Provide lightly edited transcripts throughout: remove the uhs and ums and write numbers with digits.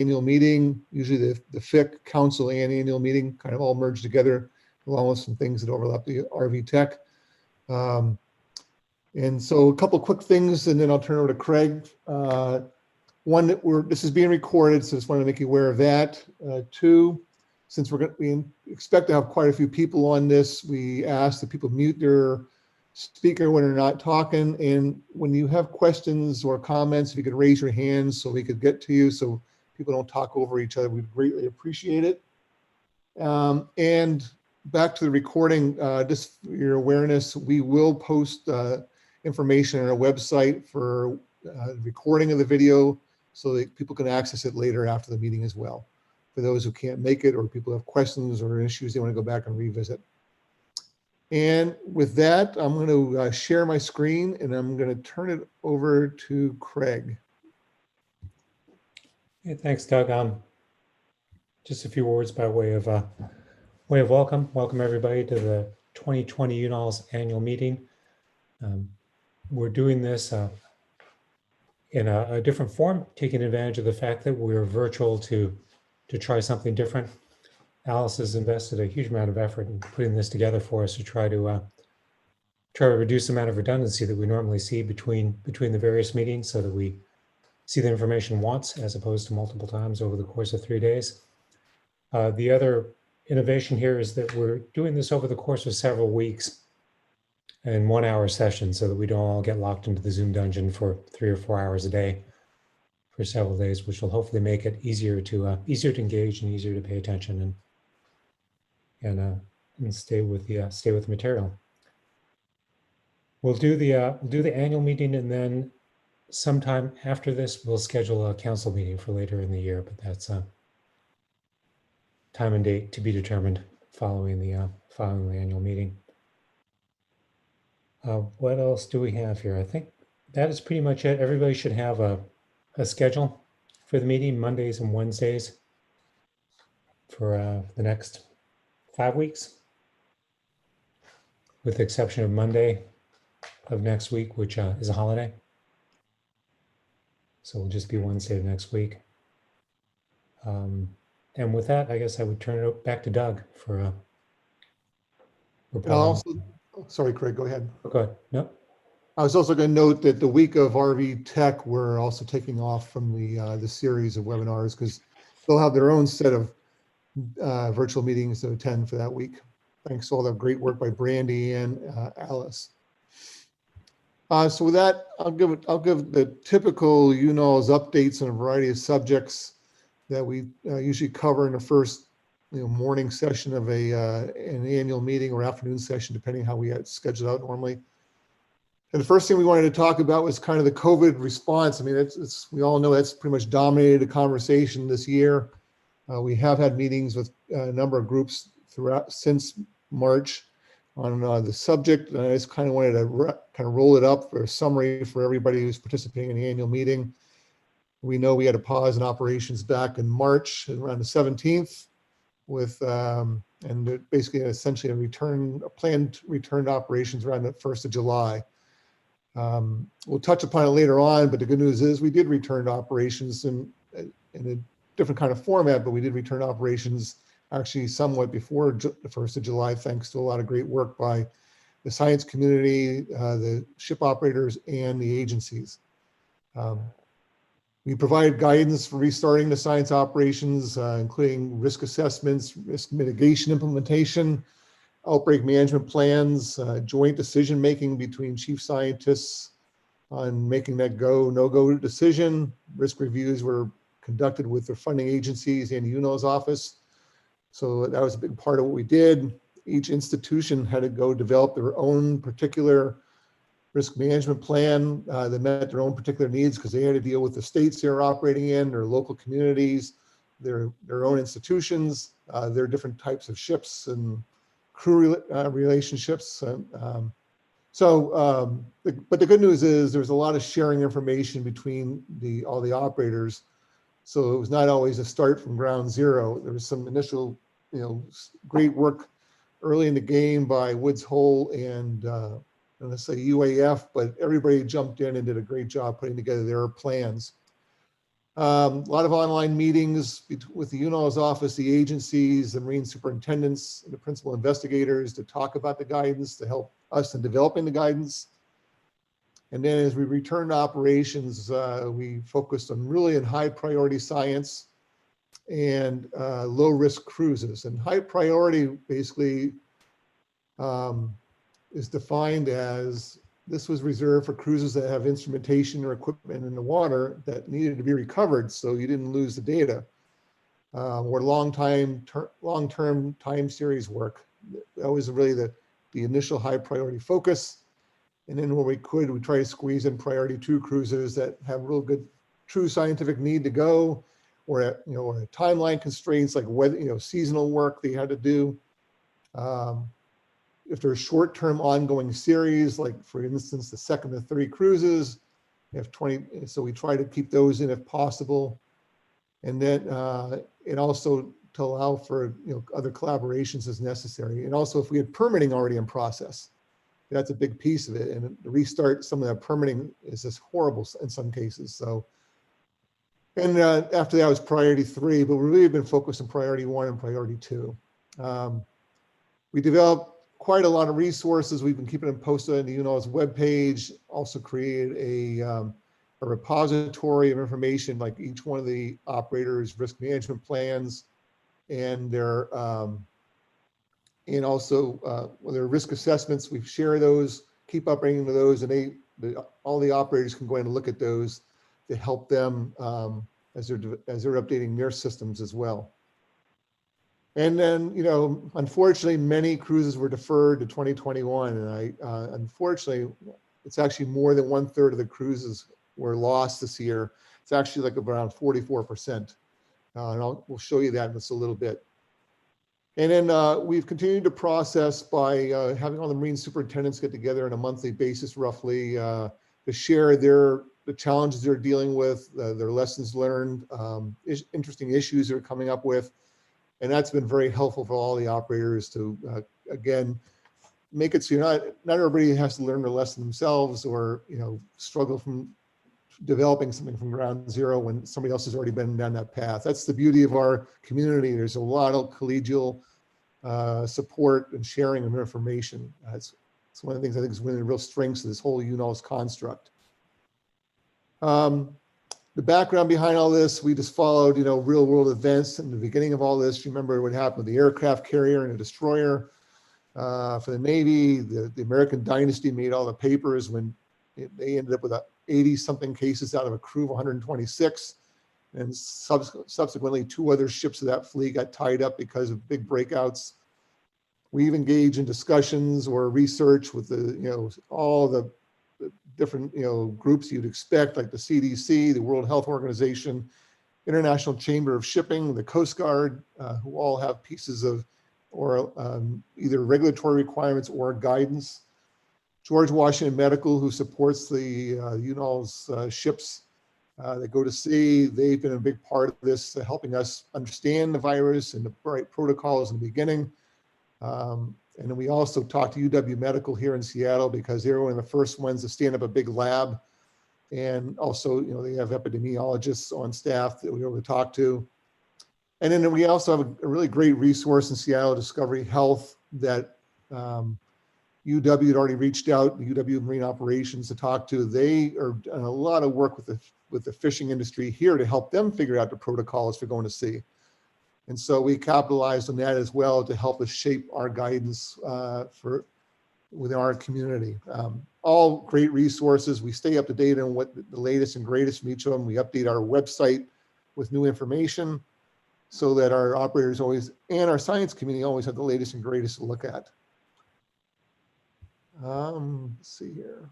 annual meeting, usually the FIC council and annual meeting kind of all merged together, along with some things that overlap the RV Tech. And so a couple quick things, and then I'll turn it over to Craig. One, that this is being recorded, so just wanted to make you aware of that. Two, since we expect to have quite a few people on this, we ask that people mute their speaker when they're not talking. And when you have questions or comments, if you could raise your hand so we could get to you, so people don't talk over each other, we'd greatly appreciate it. And back to the recording, just for your awareness, we will post information on our website for recording of the video so that people can access it later after the meeting as well, for those who can't make it or people have questions or issues they want to go back and revisit. And with that, I'm going to share my screen and I'm going to turn it over to Craig. Hey, thanks, Doug. Just a few words by way of welcome. Welcome everybody to the 2020 UNOLS annual meeting. We're doing this in a different form, taking advantage of the fact that we're virtual to try something different. Alice has invested a huge amount of effort in putting this together for us to try to reduce the amount of redundancy that we normally see between the various meetings, so that we see the information once as opposed to multiple times over the course of 3 days. The other innovation here is that we're doing this over the course of several weeks in 1 hour sessions, so that we don't all get locked into the Zoom dungeon for 3 or 4 hours a day for several days, which will hopefully make it easier to engage and easier to pay attention and stay with the material. We'll do the annual meeting, and then sometime after this, we'll schedule a council meeting for later in the year, but that's time and date to be determined following the annual meeting. What else do we have here? I think that is pretty much it. Everybody should have a schedule for the meeting, Mondays and Wednesdays, for the next 5 weeks, with the exception of Monday of next week, which is a holiday. So it'll just be Wednesday of next week. And with that, I guess I would turn it back to Doug for sorry, Craig, go ahead. Oh, go ahead. No. I was also going to note that the week of RV Tech, we're also taking off from the series of webinars because they'll have their own set of virtual meetings to attend for that week. Thanks to all the great work by Brandy and Alice. So with that, I'll give the typical UNOLS updates on a variety of subjects that we usually cover in the first morning session of an annual meeting or afternoon session, depending how we had scheduled out normally. And the first thing we wanted to talk about was kind of the COVID response. I mean, we all know that's pretty much dominated the conversation this year. We have had meetings with a number of groups throughout since March on the subject. And I just kind of wanted to kind of roll it up for a summary for everybody who's participating in the annual meeting. We know we had a pause in operations back in March, around the 17th, with and basically essentially a planned return to operations around the 1st of July. We'll touch upon it later on, but the good news is we did return to operations in a different kind of format, but we did return to operations actually somewhat before the 1st of July, thanks to a lot of great work by the science community, the ship operators, and the agencies. We provide guidance for restarting the science operations, including risk assessments, risk mitigation implementation, outbreak management plans, joint decision-making between chief scientists on making that go, no-go decision. Risk reviews were conducted with the funding agencies and the UNOLS office. So that was a big part of what we did. Each institution had to go develop their own particular risk management plan that met their own particular needs, because they had to deal with the states they're operating in, their local communities, their own institutions, their different types of ships and crew relationships. But the good news is there's a lot of sharing information between all the operators. So it was not always a start from ground zero. There was some initial, great work early in the game by Woods Hole and let's say UAF, but everybody jumped in and did a great job putting together their plans. A lot of online meetings with the UNOLS office, the agencies, the marine superintendents, and the principal investigators to talk about the guidance, to help us in developing the guidance. And then as we returned to operations, we focused on really in high priority science and low risk cruises. And high priority basically is defined as this was reserved for cruises that have instrumentation or equipment in the water that needed to be recovered so you didn't lose the data, or long-term time series work. That was really the initial high priority focus. And then when we could, we try to squeeze in priority 2 cruises that have real good true scientific need to go, or or timeline constraints like weather, seasonal work they had to do. If there's short-term ongoing series, like for instance, the second to 3 cruises, if 20, so we try to keep those in if possible. And then, and also to allow for, other collaborations as necessary. And also if we had permitting already in process, that's a big piece of it. And to restart some of that permitting is just horrible in some cases. So, and after that was priority 3, but we've really been focused on priority 1 and priority 2. We developed quite a lot of resources. We've been keeping them posted on the UNOLS webpage, also created a repository of information, like each one of the operators' risk management plans and their, and also their risk assessments. We share those, keep updating to those, and all the operators can go in and look at those to help them as they're updating their systems as well. And then, unfortunately, many cruises were deferred to 2021. And unfortunately, it's actually more than 1/3 of the cruises were lost this year. It's actually like around 44%. And we'll show you that in just a little bit. And then we've continued to process by having all the marine superintendents get together on a monthly basis, roughly, to share the challenges they're dealing with, their lessons learned, interesting issues they're coming up with. And that's been very helpful for all the operators to, again, make it so not everybody has to learn the lesson themselves or, struggle from developing something from ground zero when somebody else has already been down that path. That's the beauty of our community. There's a lot of collegial support and sharing of information. It's one of the things I think is one of the real strengths of this whole UNOLS construct. The background behind all this, we just followed, real world events. In the beginning of all this, remember what happened with the aircraft carrier and the destroyer. For the Navy, the American Dynasty made all the papers when they ended up with 80-something cases out of a crew of 126. And subsequently, 2 other ships of that fleet got tied up because of big breakouts. We've engaged in discussions or research with all the different groups you'd expect, like the CDC, the World Health Organization, International Chamber of Shipping, the Coast Guard, who all have pieces of or either regulatory requirements or guidance. George Washington Medical, who supports the UNOLS ships that go to sea. They've been a big part of this, helping us understand the virus and the right protocols in the beginning. And then we also talked to UW Medical here in Seattle because they were one of the first ones to stand up a big lab. And also, they have epidemiologists on staff that we were able to talk to. And then we also have a really great resource in Seattle, Discovery Health, that UW had already reached out, the UW Marine Operations, to talk to. They are doing a lot of work with the fishing industry here to help them figure out the protocols for going to sea. And so we capitalized on that as well to help us shape our guidance within our community. All great resources. We stay up to date on what the latest and greatest from each of them. We update our website with new information so that our operators always, and our science community always have the latest and greatest to look at. Let's see here.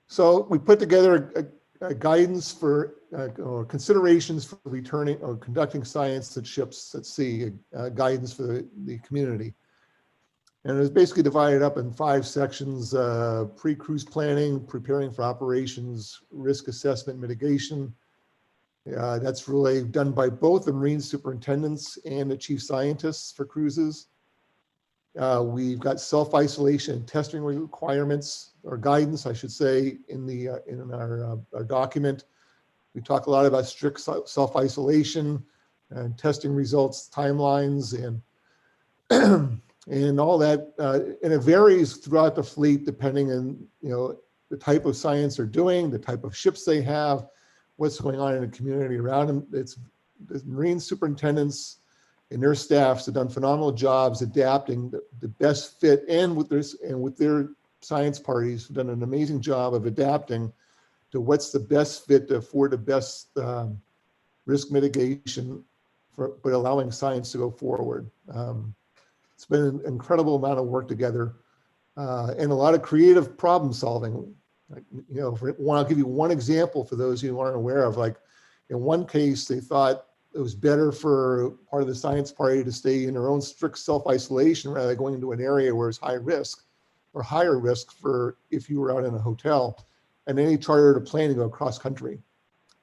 So we put together a guidance for or considerations for returning or conducting science at ships at sea, guidance for the community. And it was basically divided up in 5 sections: pre-cruise planning, preparing for operations, risk assessment, mitigation. That's really done by both the marine superintendents and the chief scientists for cruises. We've got self-isolation and testing requirements, or guidance, I should say, in our document. We talk a lot about strict self-isolation and testing results, timelines, and all that. And it varies throughout the fleet depending on, the type of science they're doing, the type of ships they have, what's going on in the community around them. It's the Marine superintendents and their staffs have done phenomenal jobs adapting the best fit, and with their science parties have done an amazing job of adapting to what's the best fit to afford the best risk mitigation, but allowing science to go forward. It's been an incredible amount of work together and a lot of creative problem solving. Like, I'll give you one example for those who aren't aware of. Like in one case, they thought it was better for part of the science party to stay in their own strict self-isolation rather than going into an area where it's high risk or higher risk for if you were out in a hotel. And then they chartered a plane to go cross country.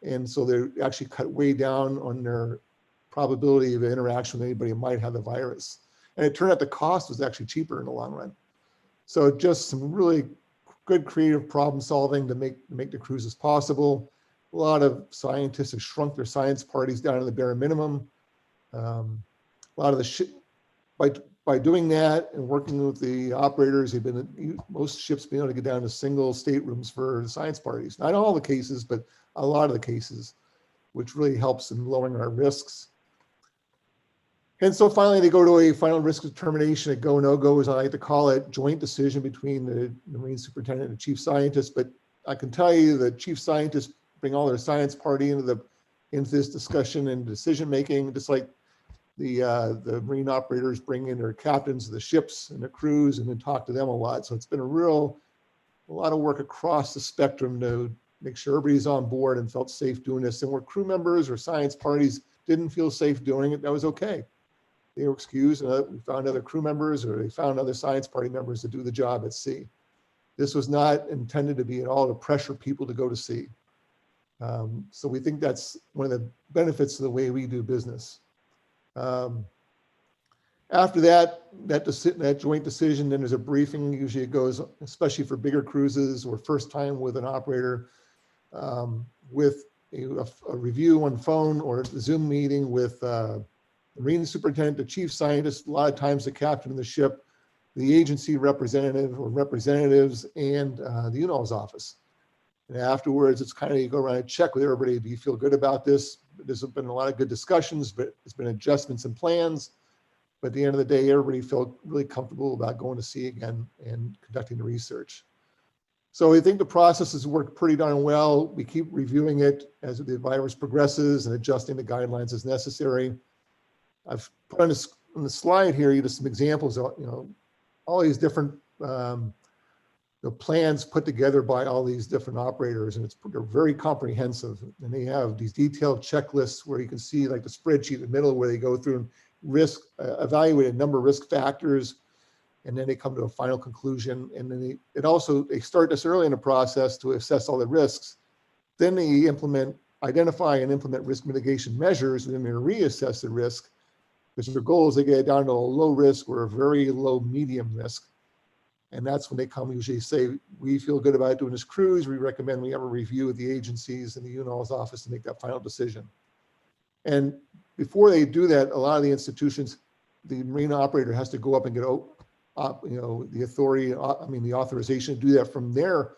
And so they actually cut way down on their probability of interaction with anybody who might have the virus. And it turned out the cost was actually cheaper in the long run. So just some really good creative problem solving to make the cruises possible. A lot of scientists have shrunk their science parties down to the bare minimum. A lot of by doing that and working with the operators, most ships been able to get down to single staterooms for the science parties. Not all the cases, but a lot of the cases, which really helps in lowering our risks. And so finally, they go to a final risk determination, a go, no go, as I like to call it, joint decision between the Marine superintendent and the chief scientist. But I can tell you the chief scientists bring all their science party into this discussion and decision making, just like the Marine operators bring in their captains of the ships and the crews and then talk to them a lot. So it's been a lot of work across the spectrum to make sure everybody's on board and felt safe doing this. And where crew members or science parties didn't feel safe doing it, that was okay. They were excused, and we found other crew members or they found other science party members to do the job at sea. This was not intended to be at all to pressure people to go to sea. So we think that's one of the benefits of the way we do business. After that joint decision, then there's a briefing. Usually it goes, especially for bigger cruises or first time with an operator, with a review on phone or a Zoom meeting with the Marine superintendent, the chief scientist, a lot of times the captain of the ship, the agency representative or representatives, and the UNOLS office. And afterwards, it's kind of, you go around and check with everybody. Do you feel good about this? There's been a lot of good discussions, but it's been adjustments and plans. But at the end of the day, everybody felt really comfortable about going to sea again and conducting the research. So I think the process has worked pretty darn well. We keep reviewing it as the virus progresses and adjusting the guidelines as necessary. I've put on the slide here, just some examples of, all these different plans put together by all these different operators, and they're very comprehensive. And they have these detailed checklists where you can see like the spreadsheet in the middle where they go through and evaluate a number of risk factors, and then they come to a final conclusion. And then they start this early in the process to assess all the risks. Then they identify and implement risk mitigation measures, and then they reassess the risk, because their goal is to get it down to a low risk or a very low medium risk. And that's when they usually say, we feel good about doing this cruise. We recommend we have a review with the agencies and the UNOLS office to make that final decision. And before they do that, a lot of the institutions, the marine operator has to go up and get the authority, the authorization to do that from their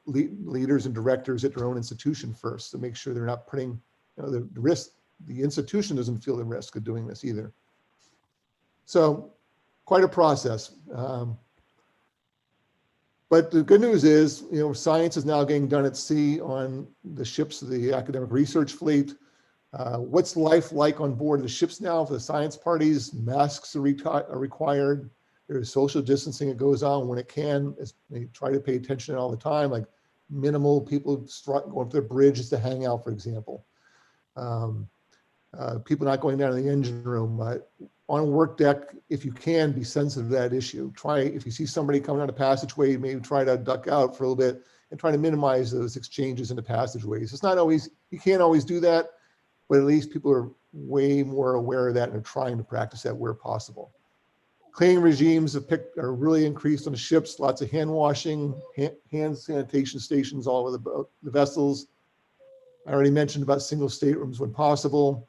leaders and directors at their own institution first, to make sure they're not putting the risk. The institution doesn't feel the risk of doing this either. So quite a process. But the good news is, science is now getting done at sea on the ships of the academic research fleet. What's life like on board the ships now for the science parties? Masks are required. There's social distancing that goes on when it can. They try to pay attention all the time, like minimal people going up the bridge just to hang out, for example. People not going down to the engine room. On work deck, if you can, be sensitive to that issue. If you see somebody coming down a passageway, maybe try to duck out for a little bit and try to minimize those exchanges in the passageways. It's not always, you can't always do that, but at least people are way more aware of that and are trying to practice that where possible. Cleaning regimes are really increased on the ships, lots of hand washing, hand sanitation stations all over the vessels. I already mentioned about single staterooms when possible.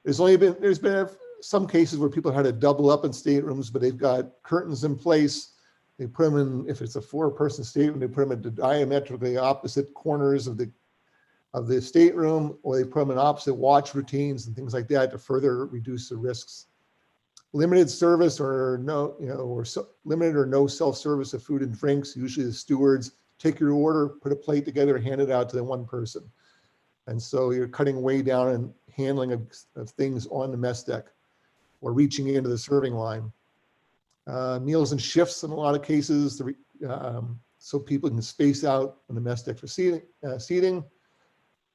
There's been some cases where people had to double up in staterooms, but they've got curtains in place. They put them in, if it's a 4-person stateroom, they put them at the diametrically opposite corners of the stateroom, or they put them in opposite watch routines and things like that to further reduce the risks. Limited service or no, limited or no self-service of food and drinks. Usually the stewards take your order, put a plate together, hand it out to the one person. And so you're cutting way down in handling of things on the mess deck or reaching into the serving line. Meals and shifts in a lot of cases, so people can space out on the mess deck for seating.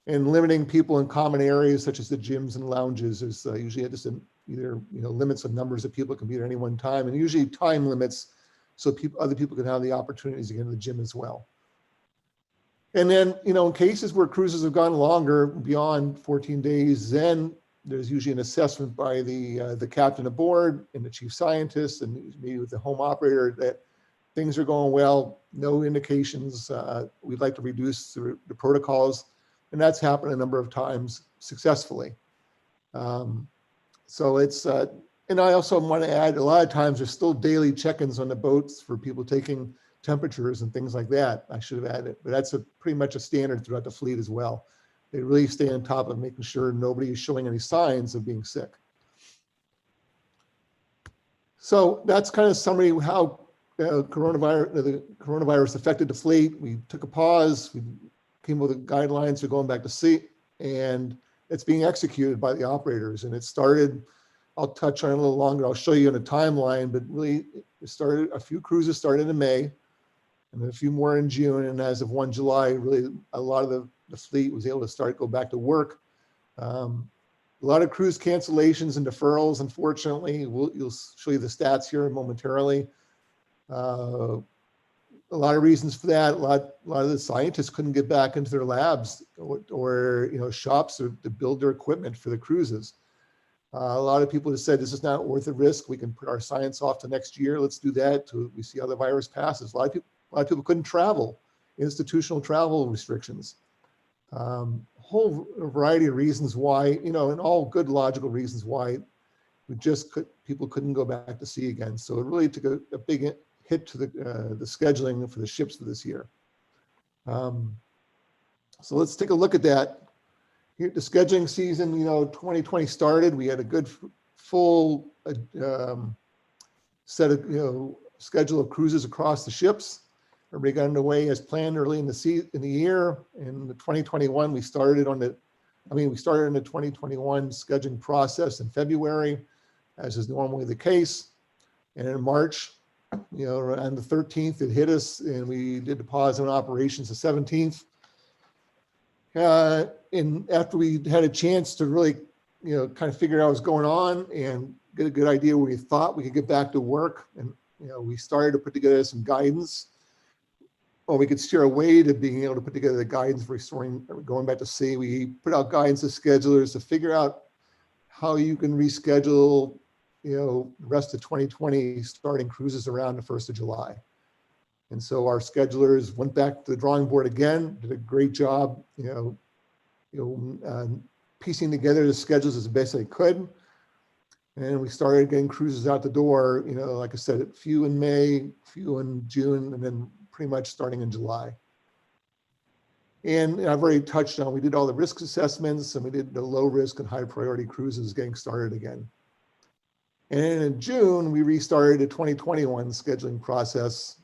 And limiting people in common areas such as the gyms and lounges is usually just either limits of numbers of people can be at any one time, and usually time limits so other people can have the opportunities to get in the gym as well. And then in cases where cruises have gone longer beyond 14 days, then there's usually an assessment by the captain aboard and the chief scientist and maybe with the home operator that things are going well, no indications, we'd like to reduce the protocols. And that's happened a number of times successfully. So it's, and I also want to add, a lot of times there's still daily check-ins on the boats for people taking temperatures and things like that. I should have added, but that's pretty much a standard throughout the fleet as well. They really stay on top of making sure nobody is showing any signs of being sick. So that's kind of a summary of how the coronavirus affected the fleet. We took a pause. We came up with guidelines for going back to sea, and it's being executed by the operators. And it started, I'll touch on it a little longer. I'll show you in a timeline, but really it started, a few cruises started in May and then a few more in June. And as of 1 July, really a lot of the fleet was able to go back to work. A lot of cruise cancellations and deferrals, unfortunately. You'll show you the stats here momentarily. A lot of reasons for that. A lot of the scientists couldn't get back into their labs or shops to build their equipment for the cruises. A lot of people have said this is not worth the risk. We can put our science off to next year. Let's do that till we see how the virus passes. A lot of people couldn't travel. Institutional travel restrictions. Whole variety of reasons why, and all good logical reasons why people couldn't go back to sea again. So it really took a big hit to the scheduling for the ships for this year. So let's take a look at that. Here, the scheduling season, 2020 started. We had a good full set of schedule of cruises across the ships. Everybody got underway as planned early in the year. In the 2021, we started in the 2021 scheduling process in February, as is normally the case. And in March, on the 13th, it hit us, and we did the pause on operations the 17th. And after we had a chance to really, kind of figure out what's going on and get a good idea where we thought we could get back to work, and we started to put together some guidance, or we could steer away to being able to put together the guidance for going back to sea. We put out guidance to schedulers to figure out how you can reschedule, the rest of 2020, starting cruises around the 1st of July. And so our schedulers went back to the drawing board again, did a great job, piecing together the schedules as best they could. And we started getting cruises out the door, like I said, a few in May, a few in June, and then pretty much starting in July. And I've already touched on, we did all the risk assessments, and we did the low risk and high priority cruises getting started again. And in June, we restarted the 2021 scheduling process.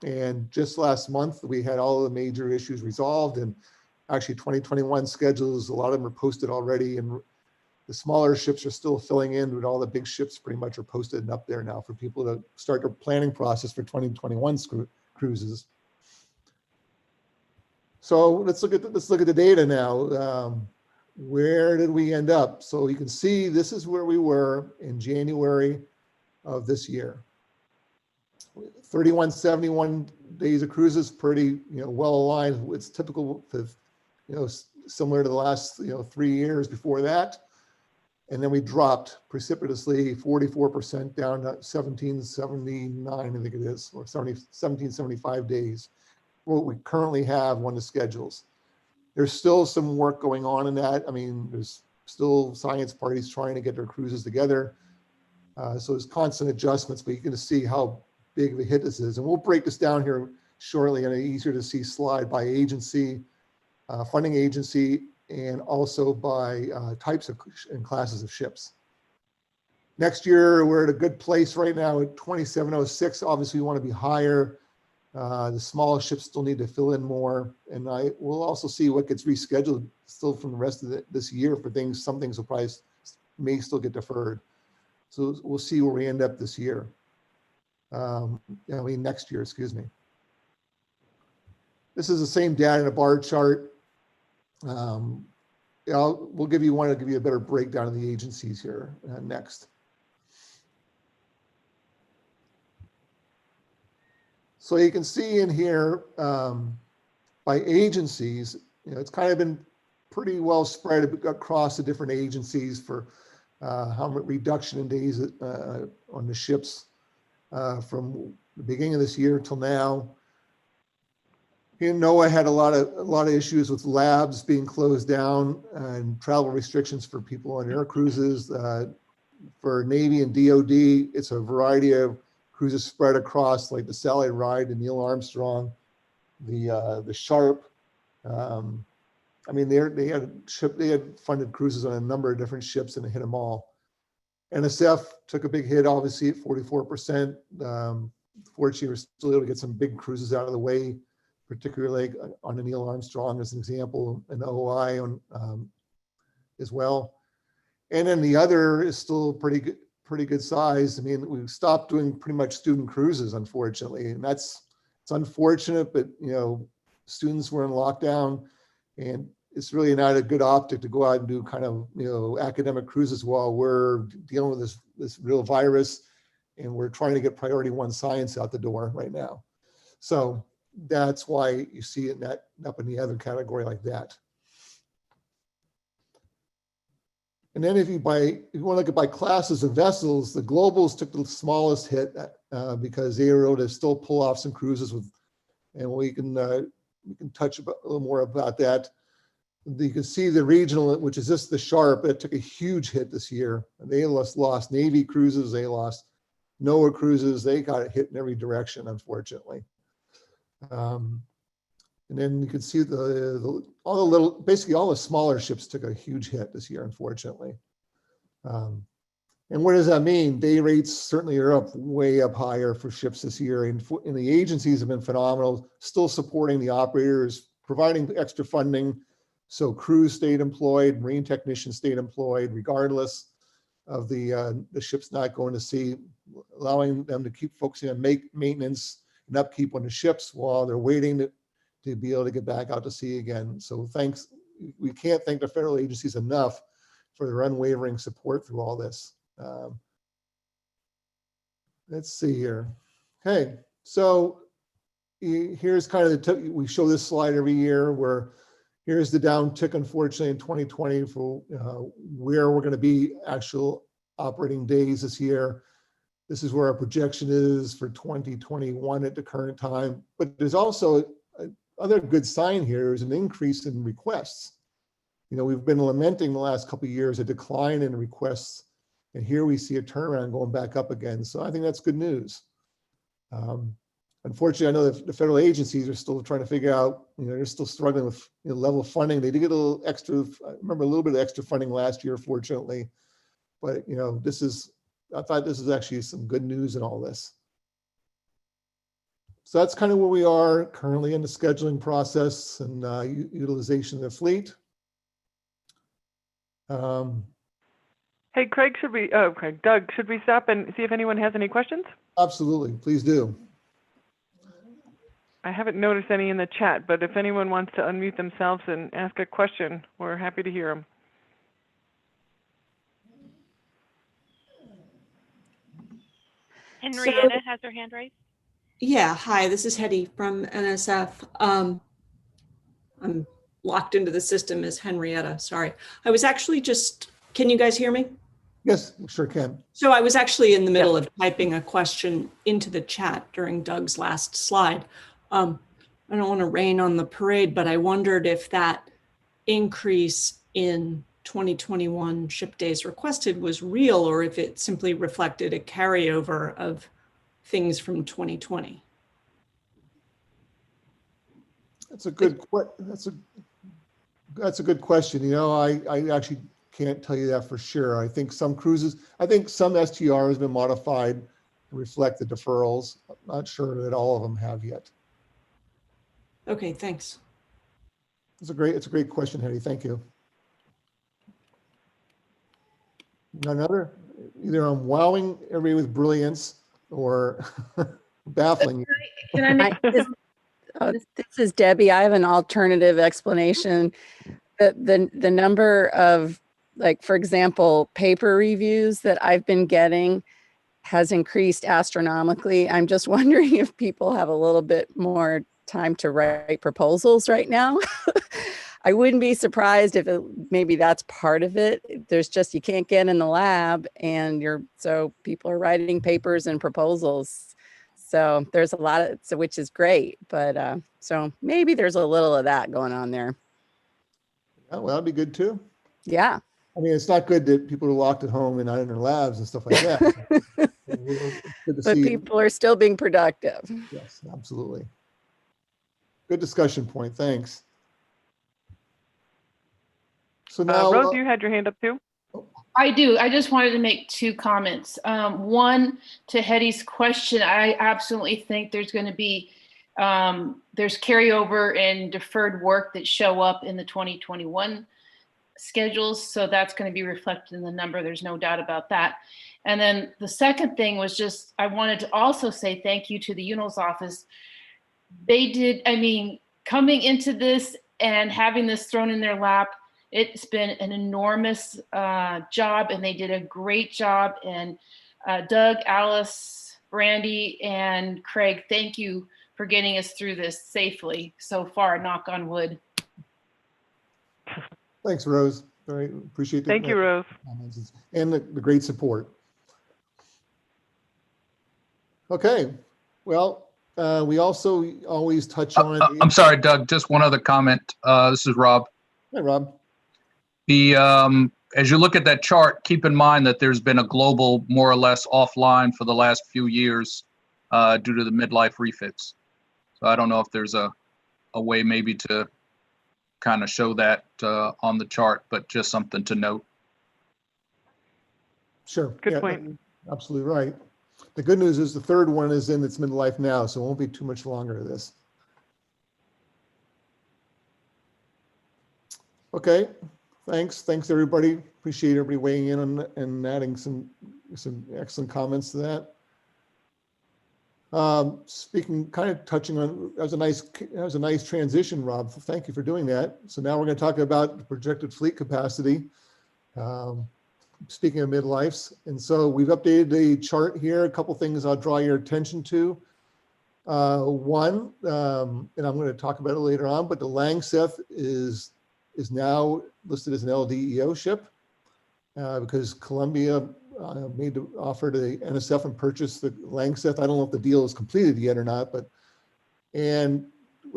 And just last month, we had all the major issues resolved. And actually 2021 schedules, a lot of them are posted already. And the smaller ships are still filling in, but all the big ships pretty much are posted and up there now for people to start their planning process for 2021 cruises. So let's look at the data now. Where did we end up? So you can see this is where we were in January of this year. 3171 days of cruises, pretty well aligned. It's typical with similar to the last 3 years before that. And then we dropped precipitously 44% down to 1779, I think it is, or 1775 days. What we currently have on the schedules. There's still some work going on in that. I mean, there's still science parties trying to get their cruises together. So there's constant adjustments, but you can see how big of a hit this is. And we'll break this down here shortly in an easier to see slide by agency, funding agency, and also by types of and classes of ships. Next year, we're at a good place right now at 2706. Obviously, we want to be higher. The smaller ships still need to fill in more. And we'll also see what gets rescheduled still from the rest of this year for things. Some things will probably may still get deferred. So we'll see where we end up this year. Next year, excuse me. This is the same data in a bar chart. We'll give you one to give you a better breakdown of the agencies here next. So you can see in here by agencies, it's kind of been pretty well spread across the different agencies for how much reduction in days on the ships from the beginning of this year till now. NOAA had a lot of issues with labs being closed down and travel restrictions for people on air cruises. For Navy and DoD, it's a variety of cruises spread across, like the Sally Ride, the Neil Armstrong, the Sharp. They had funded cruises on a number of different ships and it hit them all. NSF took a big hit, obviously at 44%. Fortunately, we're still able to get some big cruises out of the way, particularly on the Neil Armstrong as an example, and OI on as well. And then the other is still pretty good size. I mean, we've stopped doing pretty much student cruises, unfortunately, and it's unfortunate, but students were in lockdown, and it's really not a good optic to go out and do kind of academic cruises while we're dealing with this real virus, and we're trying to get priority 1 science out the door right now. So that's why you see it up in the other category like that. And then if you want to look at by classes of vessels, the globals took the smallest hit because they were able to still pull off some cruises and we can touch a little more about that. You can see the regional, which is just the Sharp, it took a huge hit this year. They lost Navy cruises, they lost NOAA cruises, they got hit in every direction, unfortunately. And then you can see basically all the smaller ships took a huge hit this year, unfortunately. And what does that mean? Day rates certainly are way up higher for ships this year, and the agencies have been phenomenal, still supporting the operators, providing extra funding. So crews stayed employed, marine technicians stayed employed, regardless of the ships not going to sea, allowing them to keep focusing on maintenance and upkeep on the ships while they're waiting to be able to get back out to sea again. So we can't thank the federal agencies enough for their unwavering support through all this. Let's see here. Okay, so here's kind of we show this slide every year where here's the downtick, unfortunately, in 2020 for where we're going to be actual operating days this year. This is where our projection is for 2021 at the current time. But there's also other good sign here is an increase in requests. We've been lamenting the last couple of years a decline in requests, and here we see a turnaround going back up again. So I think that's good news. Unfortunately, I know the federal agencies are still trying to figure out, they're still struggling with level of funding. They did get a little extra, I remember a little bit of extra funding last year, fortunately. But, I thought this is actually some good news in all this. So that's kind of where we are currently in the scheduling process and utilization of the fleet. Hey, Doug, should we stop and see if anyone has any questions? Absolutely, please do. I haven't noticed any in the chat, but if anyone wants to unmute themselves and ask a question, we're happy to hear them. Henrietta has her hand raised. Yeah, hi, this is Hetty from NSF. I'm locked into the system as Henrietta, sorry. I was actually can you guys hear me? Yes, sure can. So I was actually in the middle of typing a question into the chat during Doug's last slide. I don't want to rain on the parade, but I wondered if that increase in 2021 ship days requested was real, or if it simply reflected a carryover of things from 2020. That's a good question. You know, I actually can't tell you that for sure. I think some STR has been modified to reflect the deferrals. I'm not sure that all of them have yet. Okay, thanks. It's a great question, Hetty. Thank you. Another, either I'm wowing everybody with brilliance or baffling you. Can I make This is Debbie. I have an alternative explanation. The number of, like, for example, paper reviews that I've been getting has increased astronomically. I'm just wondering if people have a little bit more time to write proposals right now. I wouldn't be surprised if maybe that's part of it. There's just, you can't get in the lab, and so people are writing papers and proposals. So there's a lot of, so which is great, but so maybe there's a little of that going on there. Oh, well, that'd be good too. Yeah. I mean, it's not good that people are locked at home and not in their labs and stuff like that. It's good to But see. people are still being productive. Yes, absolutely. Good discussion point. Thanks. So now, Rose, you had your hand up too? I do. I just wanted to make two comments. One, to Hetty's question, I absolutely think there's going to be, there's carryover and deferred work that show up in the 2021 schedules. So that's going to be reflected in the number. There's no doubt about that. And then the second thing was just, I wanted to also say thank you to the UNOLS office. They did, I mean, coming into this and having this thrown in their lap, it's been an enormous job, and they did a great job. And Doug, Alice, Brandy, and Craig, thank you for getting us through this safely so far, knock on wood. thanks, Rose. Very appreciate the Thank you, Rose. comments and the great support. Okay, well, we also always touch on. I'm sorry, Doug, just one other comment. This is Rob. Hi, Rob. As you look at that chart, keep in mind that there's been a global, more or less offline for the last few years due to the midlife refits. So I don't know if there's a way maybe to kind of show that on the chart, but just something to note. Sure. Good point. Absolutely right. The good news is the third one is in its midlife now, so it won't be too much longer of this. Okay. Thanks, everybody. Appreciate everybody weighing in on and adding some excellent comments to that. Speaking, kind of touching on, that was a nice transition, Rob. Thank you for doing that. So now we're going to talk about the projected fleet capacity. Speaking of midlifes, and so we've updated the chart here. A couple things I'll draw your attention to. One, and I'm going to talk about it later on, but the Langseth is now listed as an LDEO ship because Columbia made the offer to the NSF and purchased the Langseth. I don't know if the deal is completed yet or not, but, and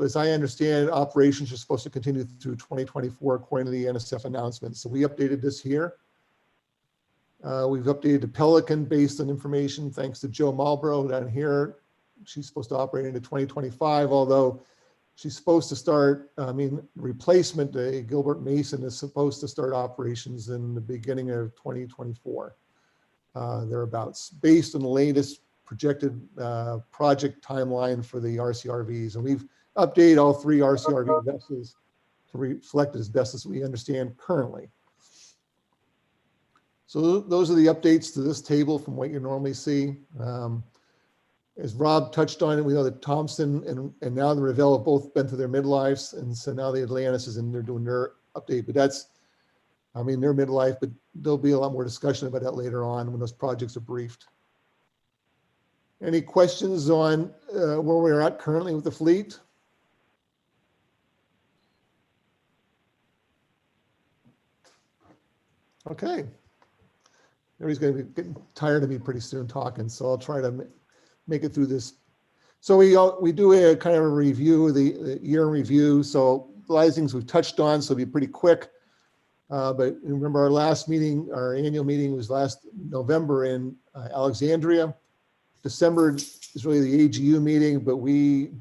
as I understand, operations are supposed to continue through 2024 according to the NSF announcement. So we updated this here. We've updated the Pelican based on information thanks to Joe Marlborough down here. She's supposed to operate into 2025, although she's supposed to start, replacement, Gilbert Mason is supposed to start operations in the beginning of 2024, thereabouts, based on the latest projected project timeline for the RCRVs. And we've updated all three RCRV vessels to reflect as best as we understand currently. So those are the updates to this table from what you normally see. As Rob touched on it, we know that Thompson and now the Revell have both been through their midlives. And so now the Atlantis is in there doing their update, but that's, their midlife, but there'll be a lot more discussion about that later on when those projects are briefed. Any questions on where we're at currently with the fleet? Okay. Everybody's going to be getting tired of me pretty soon talking, so I'll try to make it through this. So we do a kind of a review, the year in review. So a lot of things we've touched on, so it'll be pretty quick. But remember our last meeting, our annual meeting was last November in Alexandria. December is really the AGU meeting, but we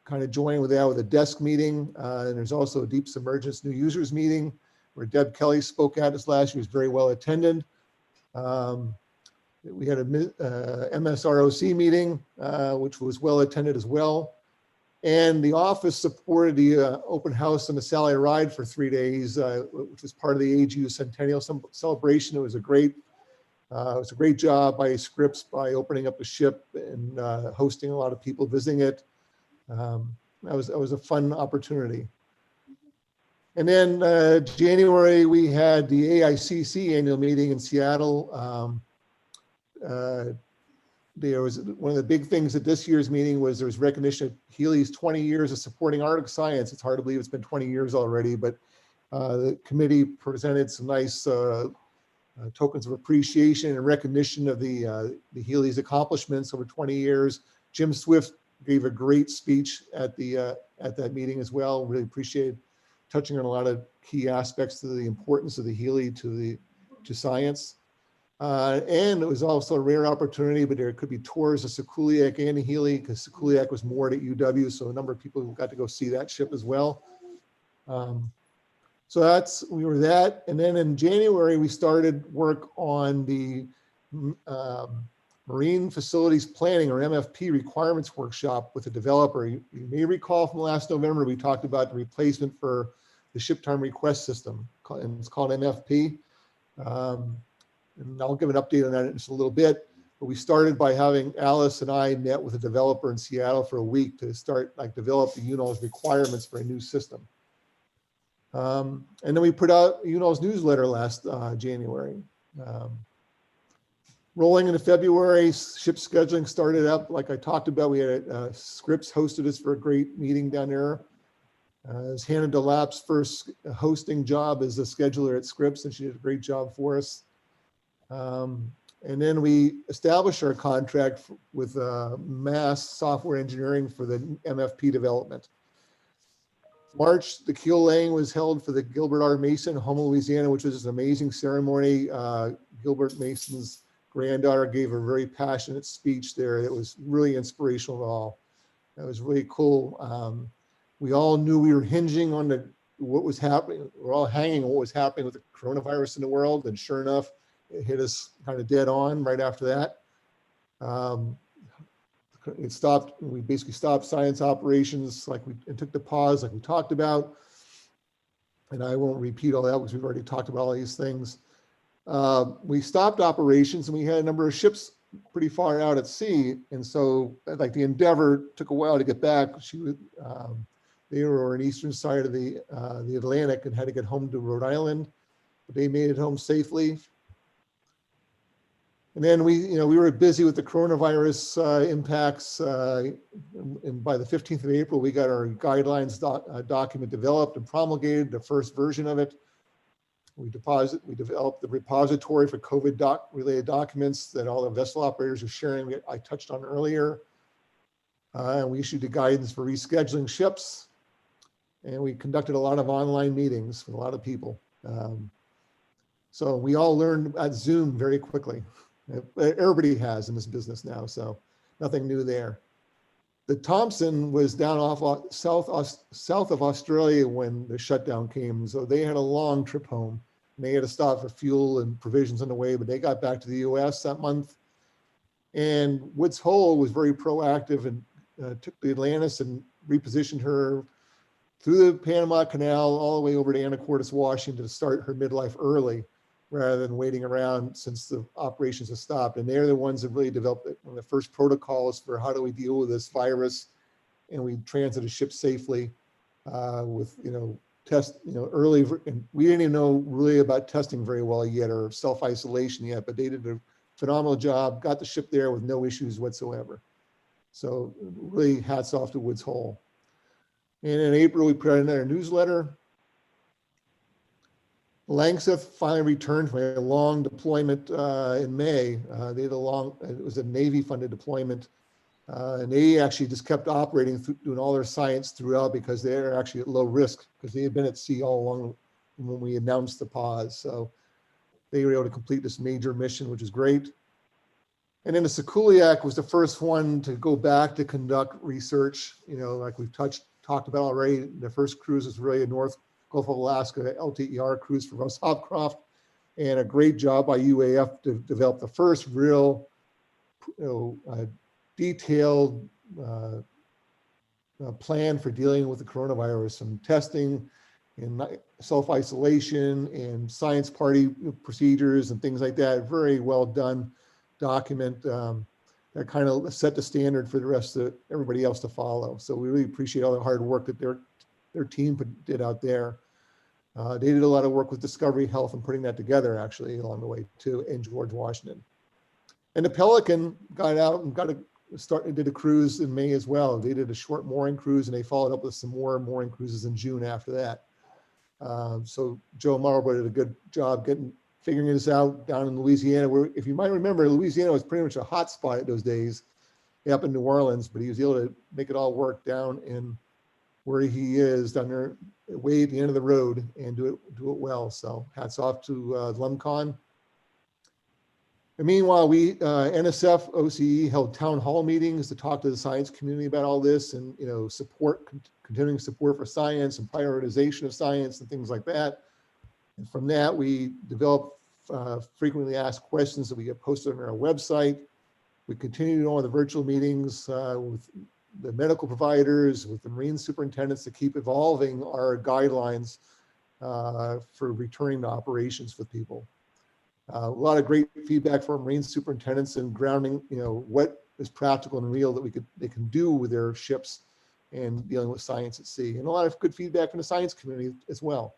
kind of joined with that with a desk meeting. And there's also a deep submergence new users meeting where Deb Kelly spoke at us last year. It was very well attended. We had a MSROC meeting, which was well attended as well. And the office supported the open house on the Sally Ride for 3 days, which was part of the AGU Centennial celebration. It was a great job by Scripps by opening up the ship and hosting a lot of people visiting it. That was a fun opportunity. And then January, we had the AICC annual meeting in Seattle. There was one of the big things at this year's meeting was there was recognition of Healy's 20 years of supporting Arctic science. It's hard to believe it's been 20 years already, but the committee presented some nice tokens of appreciation and recognition of the Healy's accomplishments over 20 years. Jim Swift gave a great speech at that meeting as well. Really appreciated touching on a lot of key aspects to the importance of the Healy to science. And it was also a rare opportunity, but there could be tours of Sekuliak and Healy because Sekuliak was moored at UW. So a number of people got to go see that ship as well. So we were that. And then in January, we started work on the Marine Facilities Planning or MFP requirements workshop with a developer. You may recall from last November, we talked about the replacement for the ship time request system, and it's called MFP. And I'll give an update on that in just a little bit. But we started by having Alice and I met with a developer in Seattle for a week to start develop the UNOLS requirements for a new system. And then we put out UNOLS newsletter last January. Rolling into February, ship scheduling started up. Like I talked about, we had Scripps hosted us for a great meeting down there. It was Hannah DeLapp's first hosting job as a scheduler at Scripps, and she did a great job for us. And then we established our contract with Mass Software Engineering for the MFP development. March, the keel laying was held for the Gilbert R. Mason, Houma, Louisiana, which was an amazing ceremony. Gilbert Mason's granddaughter gave a very passionate speech there. It was really inspirational to all. That was really cool. We all knew we were hinging on what was happening. We're all hanging on what was happening with the coronavirus in the world. And sure enough, it hit us kind of dead on right after that. It stopped. We basically stopped science operations and took the pause like we talked about. And I won't repeat all that because we've already talked about all these things. We stopped operations and we had a number of ships pretty far out at sea. And so the Endeavor took a while to get back. They were on the eastern side of the Atlantic and had to get home to Rhode Island, but they made it home safely. And then we were busy with the coronavirus impacts. And by the 15th of April, we got our guidelines document developed and promulgated, the first version of it. We developed the repository for COVID-related documents that all the vessel operators are sharing, I touched on earlier. And we issued the guidance for rescheduling ships. And we conducted a lot of online meetings with a lot of people. So we all learned at Zoom very quickly. Everybody has in this business now, so nothing new there. The Thompson was down off south of Australia when the shutdown came, so they had a long trip home. And they had to stop for fuel and provisions on the way, but they got back to the U.S. that month. And Woods Hole was very proactive and took the Atlantis and repositioned her through the Panama Canal all the way over to Anacortes, Washington to start her midlife early, rather than waiting around since the operations have stopped. And they're the ones that really developed one of the first protocols for how do we deal with this virus. And we transited ships safely with, early, and we didn't even know really about testing very well yet or self-isolation yet, but they did a phenomenal job, got the ship there with no issues whatsoever. So really hats off to Woods Hole. And in April, we put out another newsletter. Langseth finally returned from a long deployment in May. It was a Navy-funded deployment. And they actually just kept operating, doing all their science throughout because they're actually at low risk because they had been at sea all along when we announced the pause. So they were able to complete this major mission, which is great. And then the Sikuliak was the first one to go back to conduct research, like we've talked about already. The first cruise was really a North Gulf of Alaska LTER cruise for Russ Hopcroft, and a great job by UAF to develop the first real detailed plan for dealing with the coronavirus, some testing and self-isolation and science party procedures and things like that. Very well done document that kind of set the standard for the rest of everybody else to follow. So we really appreciate all the hard work that their team did out there. They did a lot of work with Discovery Health and putting that together actually along the way too in George Washington. And the Pelican got out and did a cruise in May as well. They did a short mooring cruise and they followed up with some more mooring cruises in June after that. So Joe Marlborough did a good job figuring this out down in Louisiana, where, if you might remember, Louisiana was pretty much a hot spot at those days up in New Orleans, but he was able to make it all work down in where he is down there way at the end of the road and do it well. So hats off to LumCon. And meanwhile, we, NSF OCE held town hall meetings to talk to the science community about all this and, continuing support for science and prioritization of science and things like that. And from that, we developed frequently asked questions that we get posted on our website. We continue on the virtual meetings with the medical providers, with the marine superintendents to keep evolving our guidelines for returning to operations with people. A lot of great feedback from marine superintendents and grounding, what is practical and real that they can do with their ships and dealing with science at sea. And a lot of good feedback from the science community as well.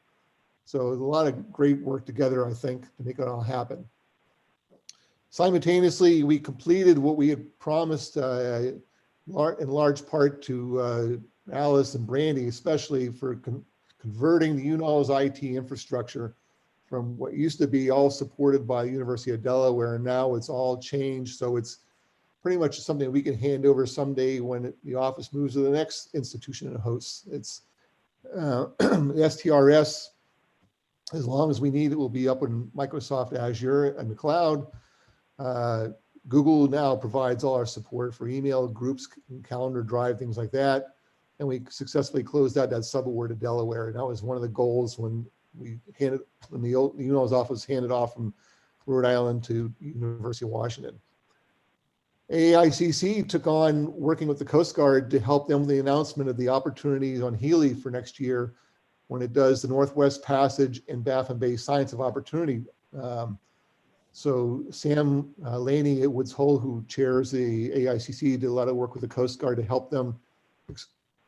So there's a lot of great work together, I think, to make it all happen. Simultaneously, we completed what we had promised in large part to Alice and Brandy, especially for converting the UNOLS IT infrastructure from what used to be all supported by the University of Delaware, and now it's all changed. So it's pretty much something we can hand over someday when the office moves to the next institution it hosts. It's the STRS. As long as we need it, will be up in Microsoft Azure and the cloud. Google now provides all our support for email groups, calendar drive, things like that. And we successfully closed out that subaward to Delaware. And that was one of the goals when the UNOLS office handed off from Rhode Island to University of Washington. AICC took on working with the Coast Guard to help them with the announcement of the opportunities on Healy for next year when it does the Northwest Passage and Baffin Bay Science of Opportunity. So Sam Laney at Woods Hole, who chairs the AICC, did a lot of work with the Coast Guard to help them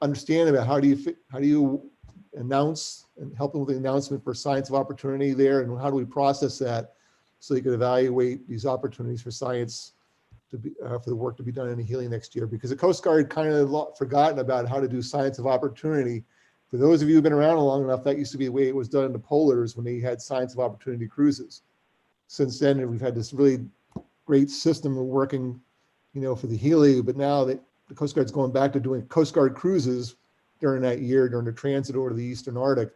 understand about how do you announce and help them with the announcement for Science of Opportunity there, and how do we process that so you could evaluate these opportunities for science to be for the work to be done in Healy next year, because the Coast Guard kind of forgotten about how to do Science of Opportunity. For those of you who've been around long enough, that used to be the way it was done in the polars when they had Science of Opportunity cruises. Since then, we've had this really great system of working, for the Healy, but now that the Coast Guard's going back to doing Coast Guard cruises during that year, during the transit over to the Eastern Arctic,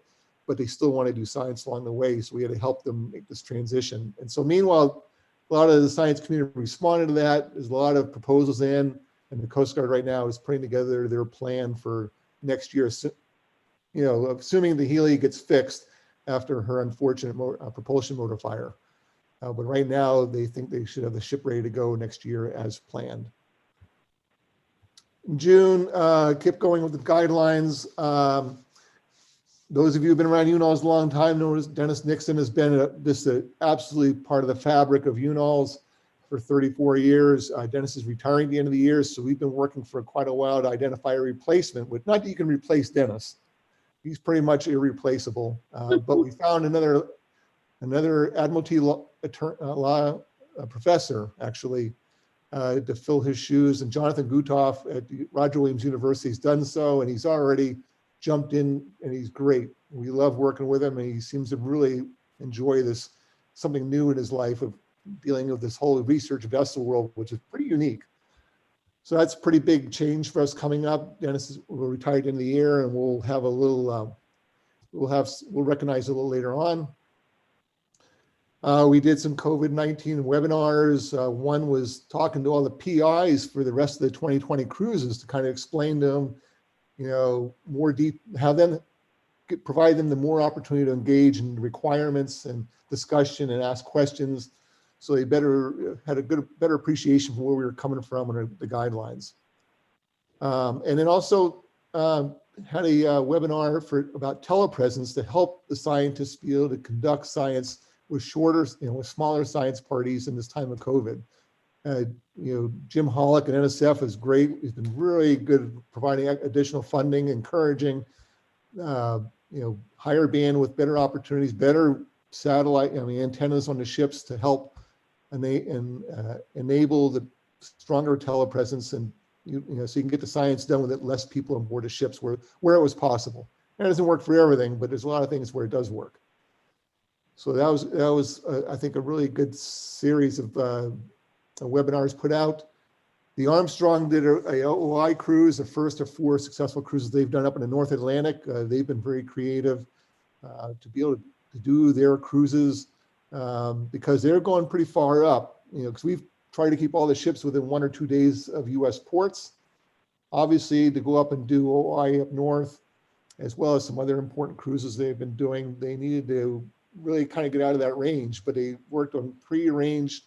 but they still want to do science along the way. So we had to help them make this transition. And so meanwhile, a lot of the science community responded to that. There's a lot of proposals in, and the Coast Guard right now is putting together their plan for next year, assuming the Healy gets fixed after her unfortunate propulsion motor fire. But right now, they think they should have the ship ready to go next year as planned. In June, kept going with the guidelines. Those of you who've been around UNOLS a long time know Dennis Nixon has been just absolutely part of the fabric of UNOLS for 34 years. Dennis is retiring at the end of the year, so we've been working for quite a while to identify a replacement. Not that you can replace Dennis. He's pretty much irreplaceable, but we found another Admiralty law professor, actually, to fill his shoes. And Jonathan Gutoff at Roger Williams University has done so, and he's already jumped in, and he's great. We love working with him, and he seems to really enjoy this, something new in his life of dealing with this whole research vessel world, which is pretty unique. So that's a pretty big change for us coming up. Dennis will retire at the end of the year, and we'll have a little, we'll recognize a little later on. We did some COVID-19 webinars. One was talking to all the PIs for the rest of the 2020 cruises to kind of explain to them, you know, more deep, have them provide them the more opportunity to engage in requirements and discussion and ask questions, so they had a better appreciation for where we were coming from and the guidelines. And then also had a webinar about telepresence to help the scientists be able to conduct science with shorter, with smaller science parties in this time of COVID. Jim Hollick and NSF is great. He's been really good at providing additional funding, encouraging, higher bandwidth, better opportunities, better satellite, antennas on the ships to help enable the stronger telepresence, and so you can get the science done with less people on board the ships where it was possible. And it doesn't work for everything, but there's a lot of things where it does work. So that was I think a really good series of webinars put out. The Armstrong did a OI cruise, the first of 4 successful cruises they've done up in the North Atlantic. They've been very creative to be able to do their cruises because they're going pretty far up, because we've tried to keep all the ships within 1 or 2 days of US ports. Obviously, to go up and do OI up north, as well as some other important cruises they've been doing, they needed to really kind of get out of that range, but they worked on pre-arranged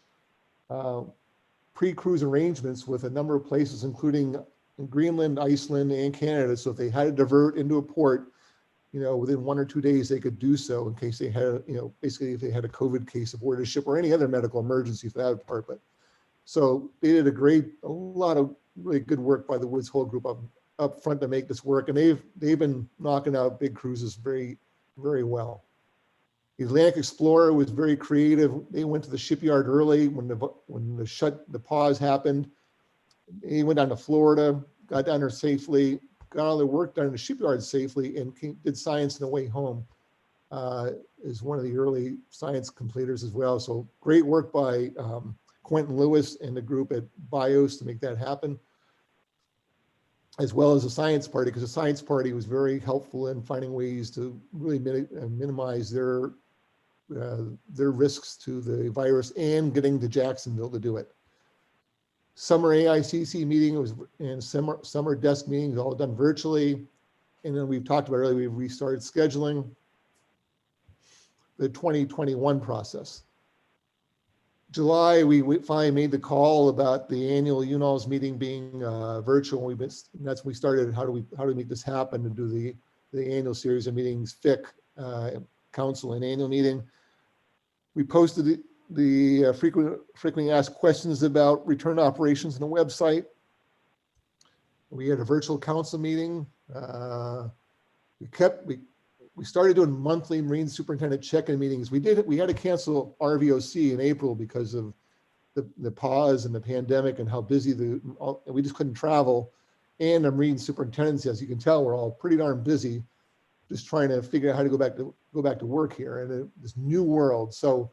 pre-cruise arrangements with a number of places, including in Greenland, Iceland, and Canada. So if they had to divert into a port, within 1 or 2 days, they could do so in case they had, basically if they had a COVID case aboard a ship or any other medical emergency for that part. But so they did a lot of really good work by the Woods Hole group up front to make this work. And they've been knocking out big cruises very, very well. The Atlantic Explorer was very creative. They went to the shipyard early when the pause happened. He went down to Florida, got down there safely, got all the work done in the shipyard safely, and did science on the way home. Is one of the early science completers as well. So great work by Quentin Lewis and the group at BIOS to make that happen, as well as the science party, because the science party was very helpful in finding ways to really minimize their risks to the virus and getting to Jacksonville to do it. Summer AICC meeting and summer desk meetings all done virtually. And then we've talked about earlier, we've restarted scheduling the 2021 process. July, we finally made the call about the annual UNOLS meeting being virtual. That's when we started, how do we make this happen, and do the annual series of meetings, FIC, council and annual meeting. We posted the frequently asked questions about return to operations on the website. We had a virtual council meeting. We started doing monthly Marine Superintendent check-in meetings. We had to cancel RVOC in April because of the pause and the pandemic and how busy we just couldn't travel. And the Marine Superintendents, as you can tell, we're all pretty darn busy, just trying to figure out how to go back to work here in this new world. So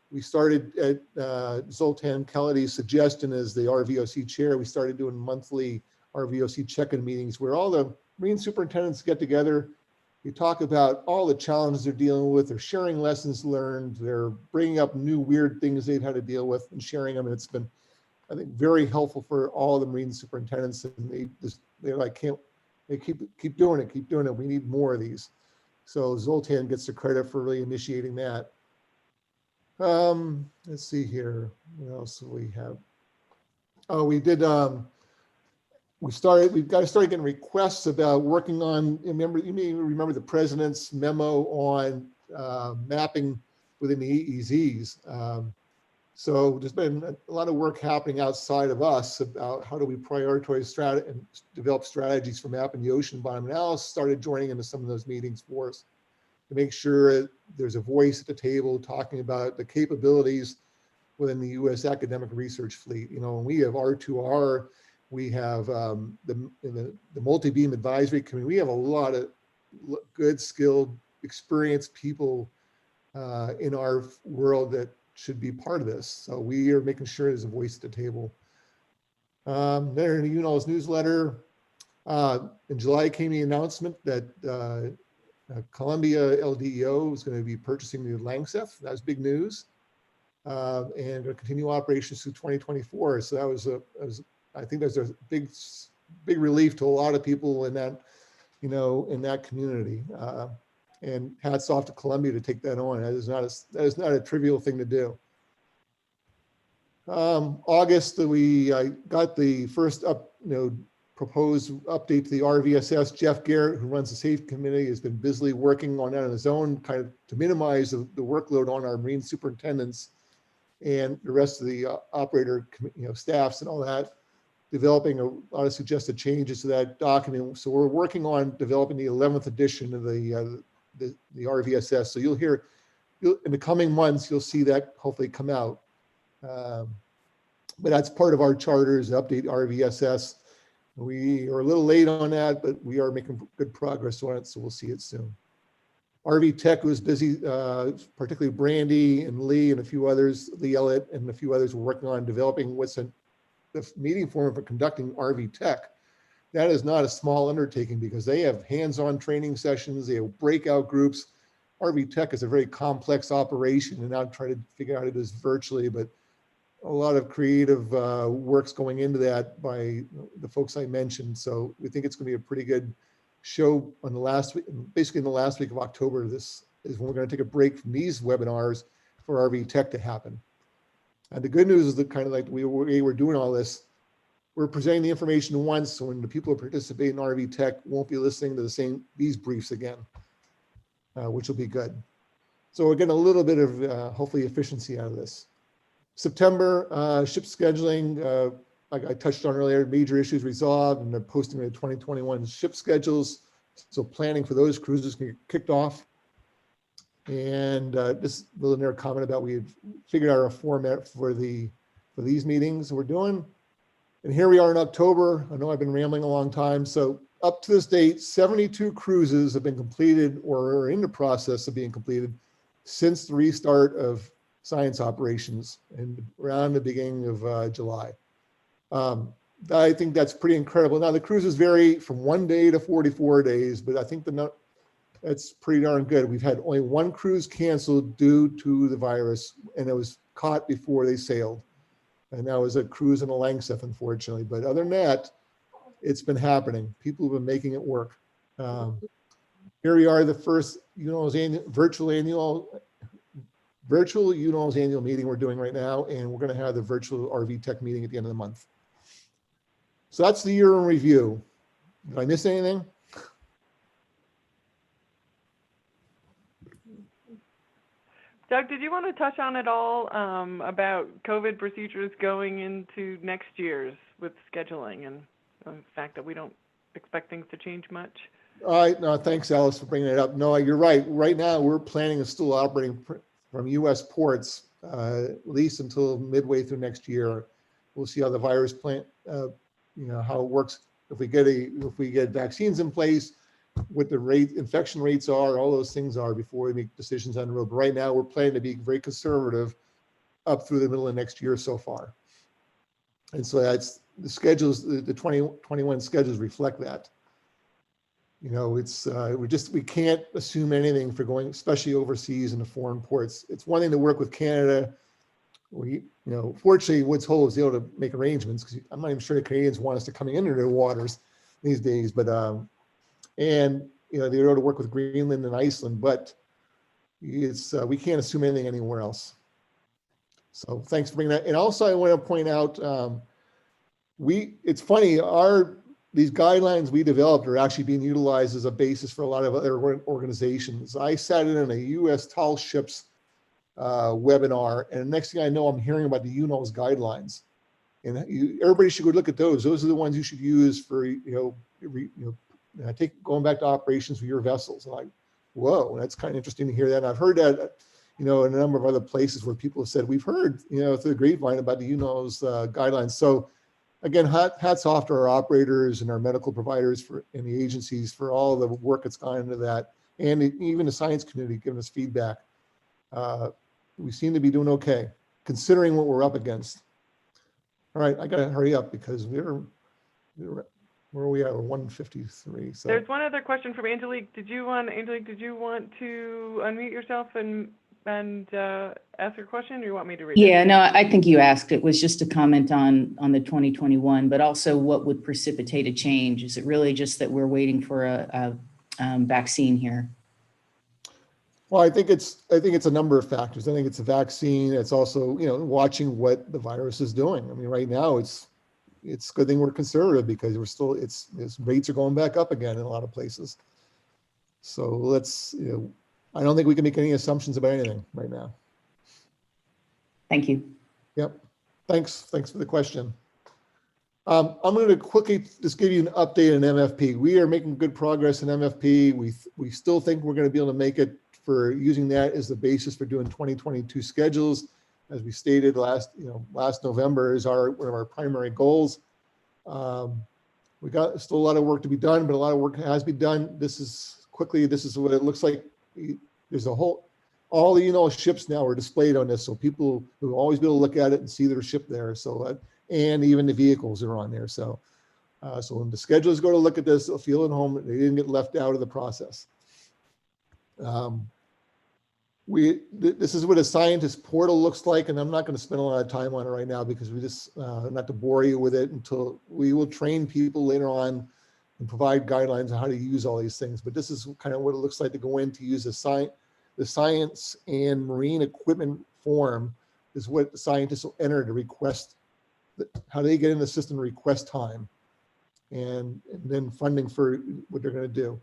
we started at Zoltan Kelledy's suggestion as the RVOC chair. We started doing monthly RVOC check-in meetings where all the Marine superintendents get together. We talk about all the challenges they're dealing with. They're sharing lessons learned. They're bringing up new weird things they've had to deal with and sharing them. And it's been, I think, very helpful for all the Marine superintendents. And they're like, keep doing it, keep doing it. We need more of these. So Zoltan gets the credit for really initiating that. Let's see here. What else do we have? Oh, we've got to start getting requests about working on, you may remember the president's memo on mapping within the EEZs. So there's been a lot of work happening outside of us about how do we prioritize and develop strategies for mapping the ocean bottom. And Alice started joining into some of those meetings for us to make sure there's a voice at the table talking about the capabilities within the U.S. academic research fleet. When we have R2R, we have the multi-beam advisory committee. We have a lot of good, skilled, experienced people in our world that should be part of this. So we are making sure there's a voice at the table. There in the UNOLS newsletter, in July came the announcement that Columbia LDEO is going to be purchasing the Langseth. That was big news. And to continue operations through 2024. So that was I think there's a big relief to a lot of people in that, in that community. And hats off to Columbia to take that on. That is not a trivial thing to do. August, we got the first proposed update to the RVSS. Jeff Garrett, who runs the safety committee, has been busily working on that on his own, kind of to minimize the workload on our marine superintendents and the rest of the operator staffs and all that, developing a lot of suggested changes to that document. So we're working on developing the 11th edition of the RVSS. So you'll hear in the coming months, you'll see that hopefully come out. But that's part of our charters, update RVSS. We are a little late on that, but we are making good progress on it, so we'll see it soon. RV Tech was busy, particularly Brandy and Lee and a few others, Lee Elliott and a few others were working on developing what's the meeting forum for conducting RV Tech. That is not a small undertaking because they have hands-on training sessions, they have breakout groups. RV Tech is a very complex operation, and I'm trying to figure out how to do this virtually, but a lot of creative works going into that by the folks I mentioned. So we think it's going to be a pretty good show on the last week, basically in the last week of October. This is when we're going to take a break from these webinars for RV Tech to happen. And the good news is that kind of like we were doing all this, we're presenting the information once, so when the people who participate in RV Tech won't be listening to these briefs again, which will be good. So we're getting a little bit of hopefully efficiency out of this. September, ship scheduling, like I touched on earlier, major issues resolved, and they're posting their 2021 ship schedules. So planning for those cruises can get kicked off. And just a little narrow comment about we had figured out our format for these meetings we're doing. And here we are in October. I know I've been rambling a long time. So up to this date, 72 cruises have been completed or are in the process of being completed since the restart of science operations and around the beginning of July. I think that's pretty incredible. Now the cruises vary from 1 day to 44 days, but I think that's pretty darn good. We've had only one cruise canceled due to the virus, and it was caught before they sailed. And that was a cruise in a Langseth, unfortunately. But other than that, it's been happening. People have been making it work. Here we are, the first UNOLS virtual UNOLS annual meeting we're doing right now, and we're going to have the virtual RV Tech meeting at the end of the month. So that's the year in review. Did I miss anything? Doug, did you want to touch on at all about COVID procedures going into next year's with scheduling and the fact that we don't expect things to change much? All right, no, thanks, Alice, for bringing it up. No, you're right. Right now, we're planning on still operating from U.S. ports at least until midway through next year. We'll see how the virus how it works. If we get vaccines in place, what the infection rates are, all those things are before we make decisions on the road. But right now, we're planning to be very conservative up through the middle of next year so far. And so that's the schedules, the 2021 schedules reflect that. We can't assume anything for going, especially overseas in the foreign ports. It's one thing to work with Canada. Fortunately, Woods Hole is able to make arrangements because I'm not even sure the Canadians want us to coming into their waters these days. But they're able to work with Greenland and Iceland, but we can't assume anything anywhere else. So thanks for bringing that. And also, I want to point out, it's funny, these guidelines we developed are actually being utilized as a basis for a lot of other organizations. I sat in a U.S. tall ships webinar, and the next thing I know, I'm hearing about the UNOLS guidelines. And everybody should go look at those. Those are the ones you should use for, going back to operations for your vessels. I'm like, whoa, that's kind of interesting to hear that. And I've heard that, in a number of other places where people have said, we've heard, through the grapevine about the UNOLS guidelines. So again, hats off to our operators and our medical providers and the agencies for all the work that's gone into that. And even the science community giving us feedback. We seem to be doing okay, considering what we're up against. All right, I gotta hurry up because where are we at? We're 1:53. So There's one other question from Angelique. Angelique, did you want to unmute yourself and ask your question, or you want me to read it? Yeah, no, I think you asked. It was just a comment on the 2021, but also what would precipitate a change? Is it really just that we're waiting for a vaccine here? well, I think it's a number of factors. I think it's a vaccine. It's also, watching what the virus is doing. I mean, right now it's a good thing we're conservative because its rates are going back up again in a lot of places. So let's, I don't think we can make any assumptions about anything right now. Thank you. Yep. Thanks for the question. I'm going to quickly just give you an update on MFP. We are making good progress in MFP. We still think we're going to be able to make it for using that as the basis for doing 2022 schedules. As we stated last November is one of our primary goals. We got still a lot of work to be done, but a lot of work has been done. This is what it looks like. There's all the UNOLS ships now are displayed on this, so people will always be able to look at it and see their ship there. So, and even the vehicles are on there. So, so when the schedulers go to look at this, they'll feel at home. They didn't get left out of the process. This is what a scientist portal looks like, and I'm not going to spend a lot of time on it right now because we just not to bore you with it until we will train people later on and provide guidelines on how to use all these things. But this is kind of what it looks like to go in to use the science and marine equipment form is what the scientists will enter to request how they get in the system to request time and then funding for what they're going to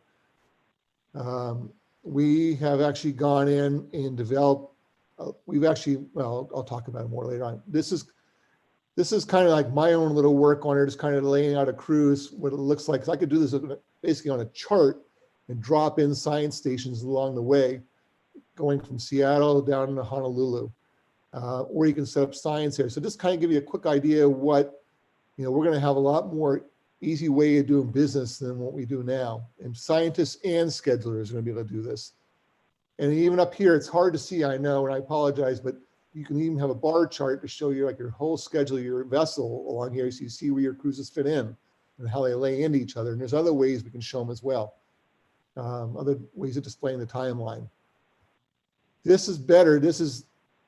do. We have actually gone in and developed, I'll talk about it more later on. This is kind of like my own little work on it, just kind of laying out a cruise, what it looks like. 'Cause I could do this basically on a chart and drop in science stations along the way, going from Seattle down to Honolulu, or you can set up science here. So just kind of give you a quick idea of what, we're going to have a lot more easy way of doing business than what we do now. And scientists and schedulers are going to be able to do this. And even up here, it's hard to see, I know, and I apologize, but you can even have a bar chart to show you like your whole schedule, your vessel along here, so you see where your cruises fit in and how they lay into each other. And there's other ways we can show them as well. Other ways of displaying the timeline. This is better.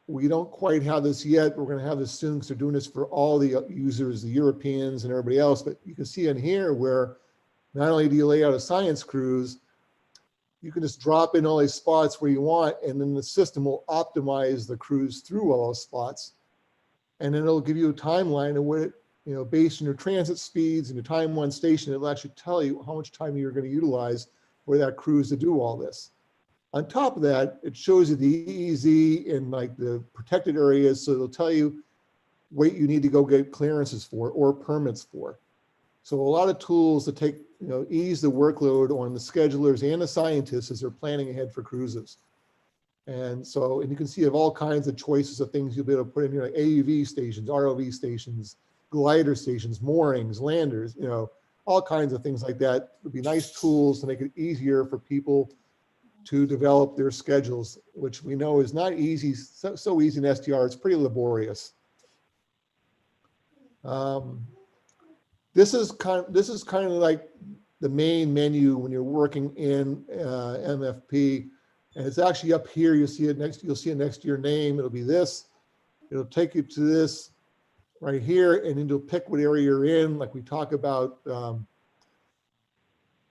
We don't quite have this yet. We're going to have this soon because they're doing this for all the users, the Europeans and everybody else. But you can see in here where not only do you lay out a science cruise, you can just drop in all these spots where you want, and then the system will optimize the cruise through all those spots. And then it'll give you a timeline of what, based on your transit speeds and your time on station, it'll actually tell you how much time you're going to utilize for that cruise to do all this. On top of that, it shows you the EEZ and like the protected areas. So it'll tell you what you need to go get clearances for or permits for. So a lot of tools to take, ease the workload on the schedulers and the scientists as they're planning ahead for cruises. And you can see you have all kinds of choices of things you'll be able to put in here, like AUV stations, ROV stations, glider stations, moorings, landers, all kinds of things like that. Would be nice tools to make it easier for people to develop their schedules, which we know is not easy, so easy in STR, it's pretty laborious. This is kind of like the main menu when you're working in MFP, and it's actually up here. You'll see it next to your name. It'll be this. It'll take you to this right here, and then you'll pick what area you're in. Like we talk about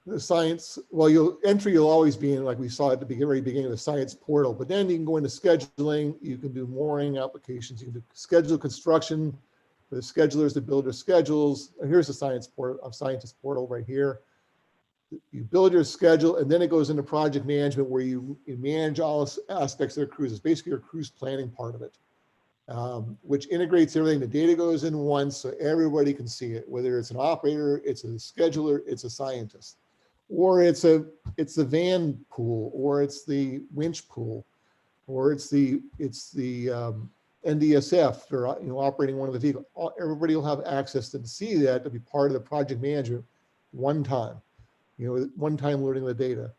the science. Well, you'll always be in, like we saw at the very beginning of the science portal. But then you can go into scheduling. You can do mooring applications. You can do schedule construction for the schedulers to build their schedules. And here's the scientist portal right here. You build your schedule, and then it goes into project management where you manage all aspects of their cruises, basically your cruise planning part of it, which integrates everything. The data goes in once so everybody can see it, whether it's an operator, it's a scheduler, it's a scientist, or it's the van pool, or it's the winch pool, or it's the NDSF for operating one of the vehicles. Everybody will have access to see that, to be part of the project management one time. One time loading the data.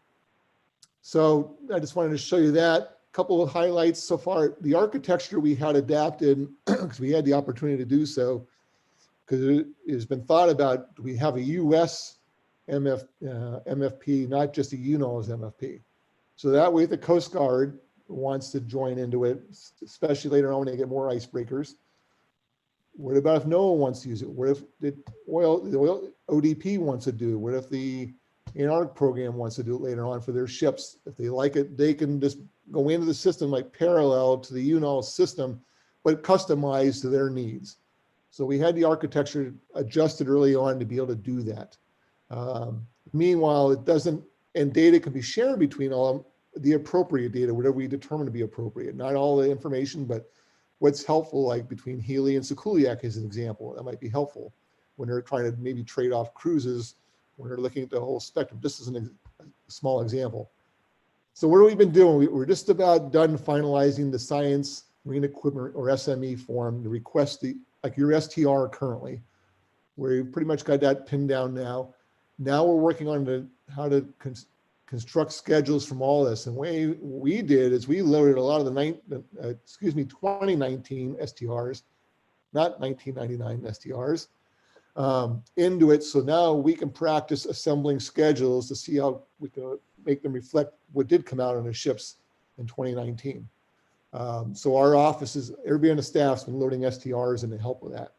So I just wanted to show you that. A couple of highlights so far. The architecture we had adapted because we had the opportunity to do so. because it has been thought about, do we have a US MFP, not just a UNOLS MFP? So that way, if the Coast Guard wants to join into it, especially later on when they get more icebreakers, what about if NOAA wants to use it? What if the oil ODP wants to do? What if the Antarctic program wants to do it later on for their ships? If they like it, they can just go into the system like parallel to the UNOLS system, but customized to their needs. So we had the architecture adjusted early on to be able to do that. Meanwhile, it doesn't, and data can be shared between all the appropriate data, whatever we determine to be appropriate. Not all the information, but what's helpful, like between Healy and Sikuliak as an example, that might be helpful when they're trying to maybe trade off cruises, when they're looking at the whole spectrum. This is a small example. So what have we been doing? We're just about done finalizing the science marine equipment or SME form to request like your STR currently. We've pretty much got that pinned down now. Now we're working on how to construct schedules from all this. And the way we did is we loaded a lot of the 2019 STRs, not 1999 STRs, into it. So now we can practice assembling schedules to see how we can make them reflect what did come out on the ships in 2019. So our offices, everybody on the staff's been loading STRs and to help with that.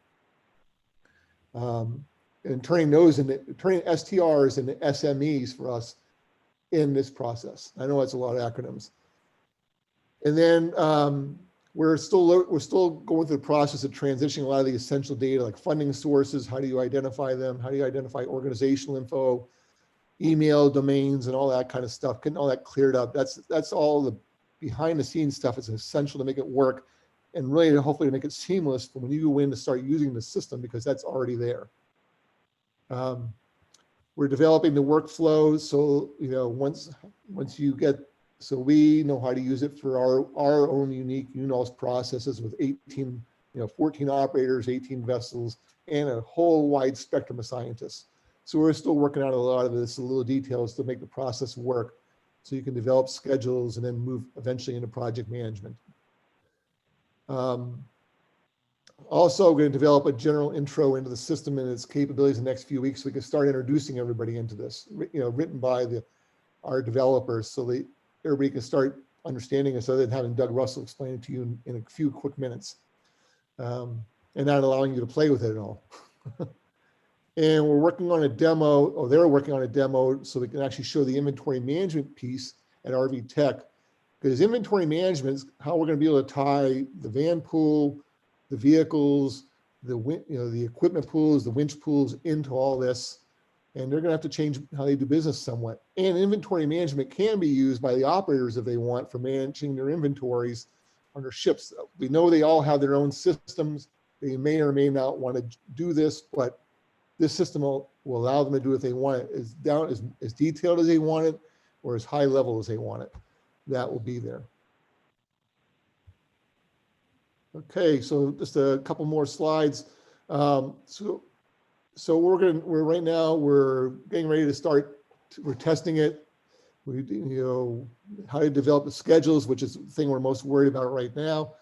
And turning STRs into SMEs for us in this process. I know that's a lot of acronyms. And then we're still going through the process of transitioning a lot of the essential data, like funding sources. How do you identify them? How do you identify organizational info, email domains, and all that kind of stuff? Getting all that cleared up. That's all the behind the scenes stuff. It's essential to make it work, and really to hopefully to make it seamless for when you go in to start using the system, because that's already there. We're developing the workflows, so once you get, so we know how to use it for our own unique UNOLS processes with 14 operators, 18 vessels, and a whole wide spectrum of scientists. So we're still working out a lot of this, little details to make the process work, so you can develop schedules and then move eventually into project management. Also, we're going to develop a general intro into the system and its capabilities in the next few weeks, so we can start introducing everybody into this, written by our developers, so that everybody can start understanding this, other than having Doug Russell explain it to you in a few quick minutes, and not allowing you to play with it at all. And we're working on a demo, or they're working on a demo, so we can actually show the inventory management piece at RV Tech, because inventory management is how we're going to be able to tie the van pool, the vehicles, the equipment pools, the winch pools into all this. And they're going to have to change how they do business somewhat. And inventory management can be used by the operators if they want for managing their inventories on their ships. We know they all have their own systems. They may or may not want to do this, but this system will allow them to do what they want it, as detailed as they want it, or as high level as they want it. That will be there. Okay, so just a couple more slides. So right now we're getting ready to start. We're testing it. How to develop the schedules, which is the thing we're most worried about right now.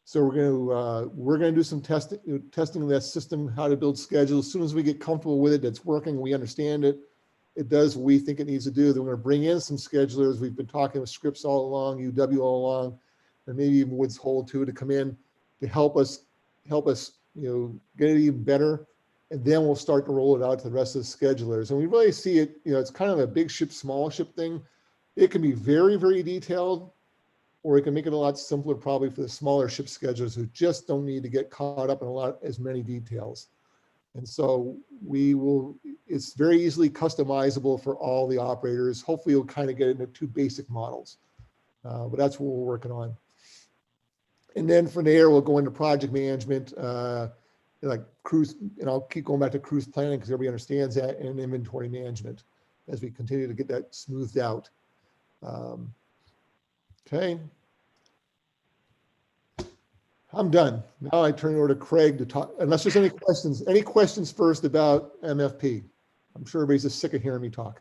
So we're going to do some testing of that system, how to build schedules. As soon as we get comfortable with it, it's working, we understand it, it does what we think it needs to do. Then we're going to bring in some schedulers. We've been talking with Scripps all along, UW all along, and maybe even Woods Hole too, to come in to help us, get it even better. And then we'll start to roll it out to the rest of the schedulers. And we really see it, it's kind of a big ship, small ship thing. It can be very, very detailed, or it can make it a lot simpler probably for the smaller ship schedulers who just don't need to get caught up in as many details. And so it's very easily customizable for all the operators. Hopefully you'll kind of get into 2 basic models, but that's what we're working on. And then from there, we'll go into project management, like cruise, and I'll keep going back to cruise planning because everybody understands that, and inventory management as we continue to get that smoothed out. Okay. I'm done. Now I turn it over to Craig to talk, unless there's any questions. Any questions first about MFP? I'm sure everybody's just sick of hearing me talk.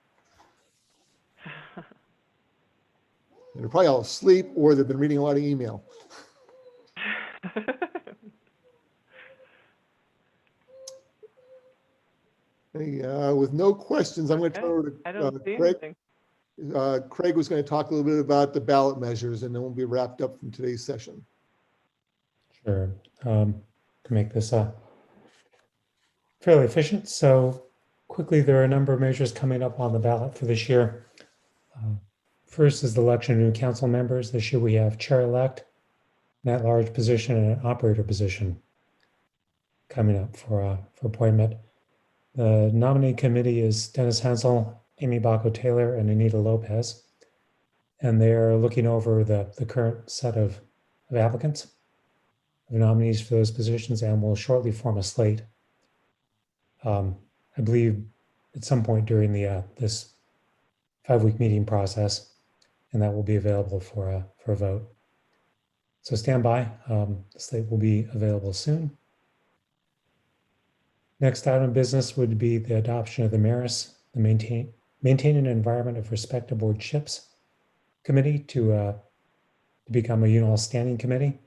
They're probably all asleep, or they've been reading a lot of email. With no questions, I'm going to turn over I to don't see Craig. anything. Craig was going to talk a little bit about the ballot measures, and then we'll be wrapped up from today's session. Sure. To make this fairly efficient. So quickly, there are a number of measures coming up on the ballot for this year. First is the election of new council members. This year we have chair-elect, an at-large position, and an operator position coming up for appointment. The nominee committee is Dennis Hensel, Amy Baco-Taylor, and Anita Lopez. And they're looking over the current set of applicants, of nominees for those positions, and will shortly form a slate. I believe at some point during this 5-week meeting process, and that will be available for a vote. So stand by. The slate will be available soon. Next item of business would be the adoption of the MERIS, the Maintaining an Environment of Respect Aboard Ships Committee to become a UNOLS standing committee.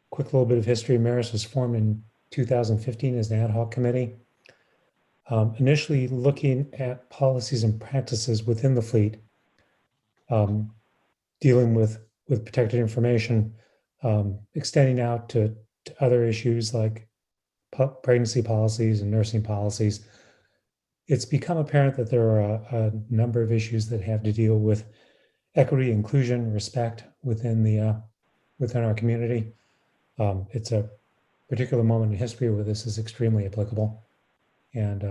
Quick little bit of history. MERIS was formed in 2015 as an ad hoc committee. Initially looking at policies and practices within the fleet, dealing with protected information, extending out to other issues like pregnancy policies and nursing policies. It's become apparent that there are a number of issues that have to deal with equity, inclusion, respect within our community. It's a particular moment in history where this is extremely applicable. And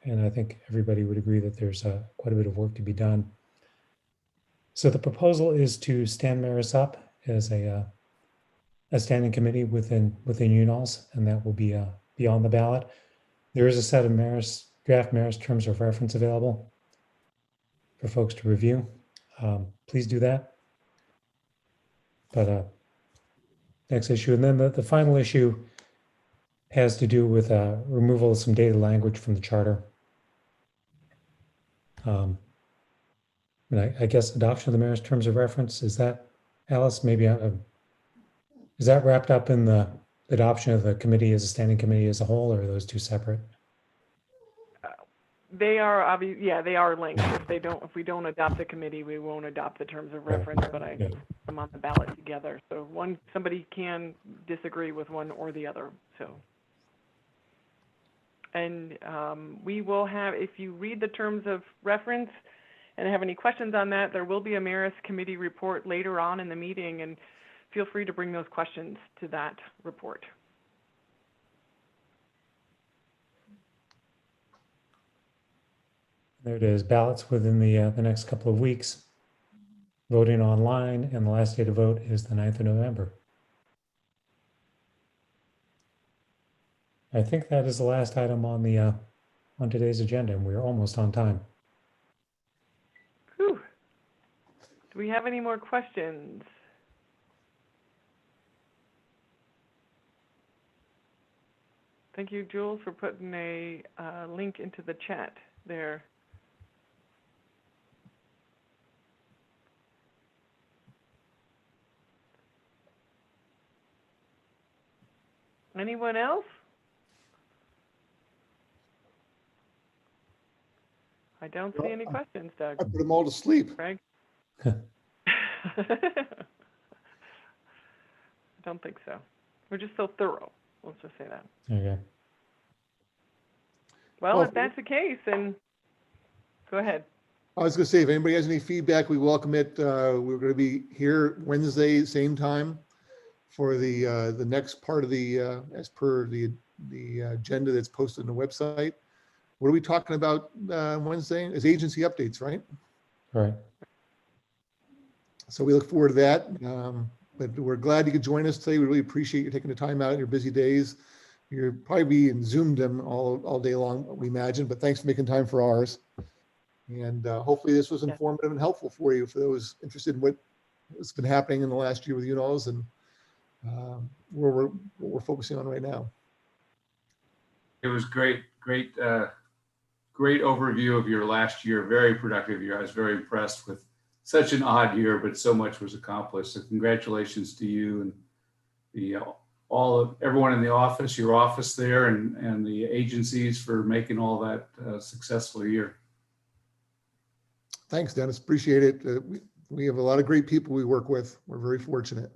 I think everybody would agree that there's quite a bit of work to be done. So the proposal is to stand MERIS up as a standing committee within UNOLS, and that will be on the ballot. There is a set of draft MERIS terms of reference available for folks to review. Please do that. But next issue, and then the final issue has to do with removal of some data language from the charter. And I guess adoption of the MERIS terms of reference, is that, Alice, maybe is that wrapped up in the adoption of the committee as a standing committee as a whole, or are those two separate? They are they are linked. If we don't adopt the committee, we won't adopt the terms of reference, but I put them on the ballot together. So somebody can disagree with one or the other. So, and we will have, if you read the terms of reference and have any questions on that, there will be a MERIS committee report later on in the meeting, and feel free to bring those questions to that report. There it is, ballots within the next couple of weeks. Voting online, and the last day to vote is the 9th of November. I think that is the last item on today's agenda, and we're almost on time. Whew. Do we have any more questions? Thank you, Jules, for putting a link into the chat there. Anyone else? I don't see any questions, Doug. I put them all to sleep. Craig? I don't think so. We're just so thorough. Let's just say that. Okay. Well, if that's the case, then go ahead. I was going to say, if anybody has any feedback, we welcome it. We're going to be here Wednesday, same time, for the next part of the as per the agenda that's posted on the website. What are we talking about Wednesday? Is agency updates, right? Right. So we look forward to that. But we're glad you could join us today. We really appreciate you taking the time out in your busy days. You're probably be in Zoom them all day long, we imagine, but thanks for making time for ours. And hopefully this was informative and helpful for you, for those interested in what's been happening in the last year with UNOLS and what we're focusing on right now. It was great overview of your last year. Very productive year. I was very impressed with such an odd year, but so much was accomplished. So congratulations to you and everyone in the office, your office there, and the agencies for making all that successful year. Thanks, Dennis. Appreciate it. We have a lot of great people we work with. We're very fortunate.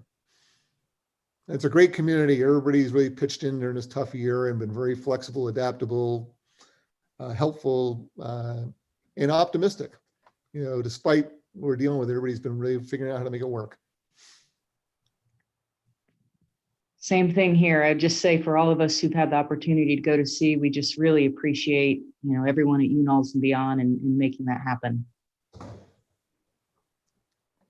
It's a great community. Everybody's really pitched in during this tough year and been very flexible, adaptable, helpful, and optimistic. You know, despite what we're dealing with, everybody's been really figuring out how to make it work. Same thing here. I'd just say for all of us who've had the opportunity to go to sea, we just really appreciate, everyone at UNOLS and beyond and making that happen.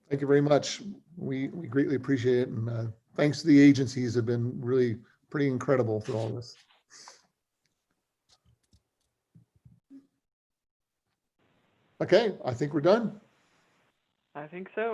Thank you very much. We greatly appreciate it. And thanks to the agencies have been really pretty incredible through all this. Okay, I think we're done. I think so.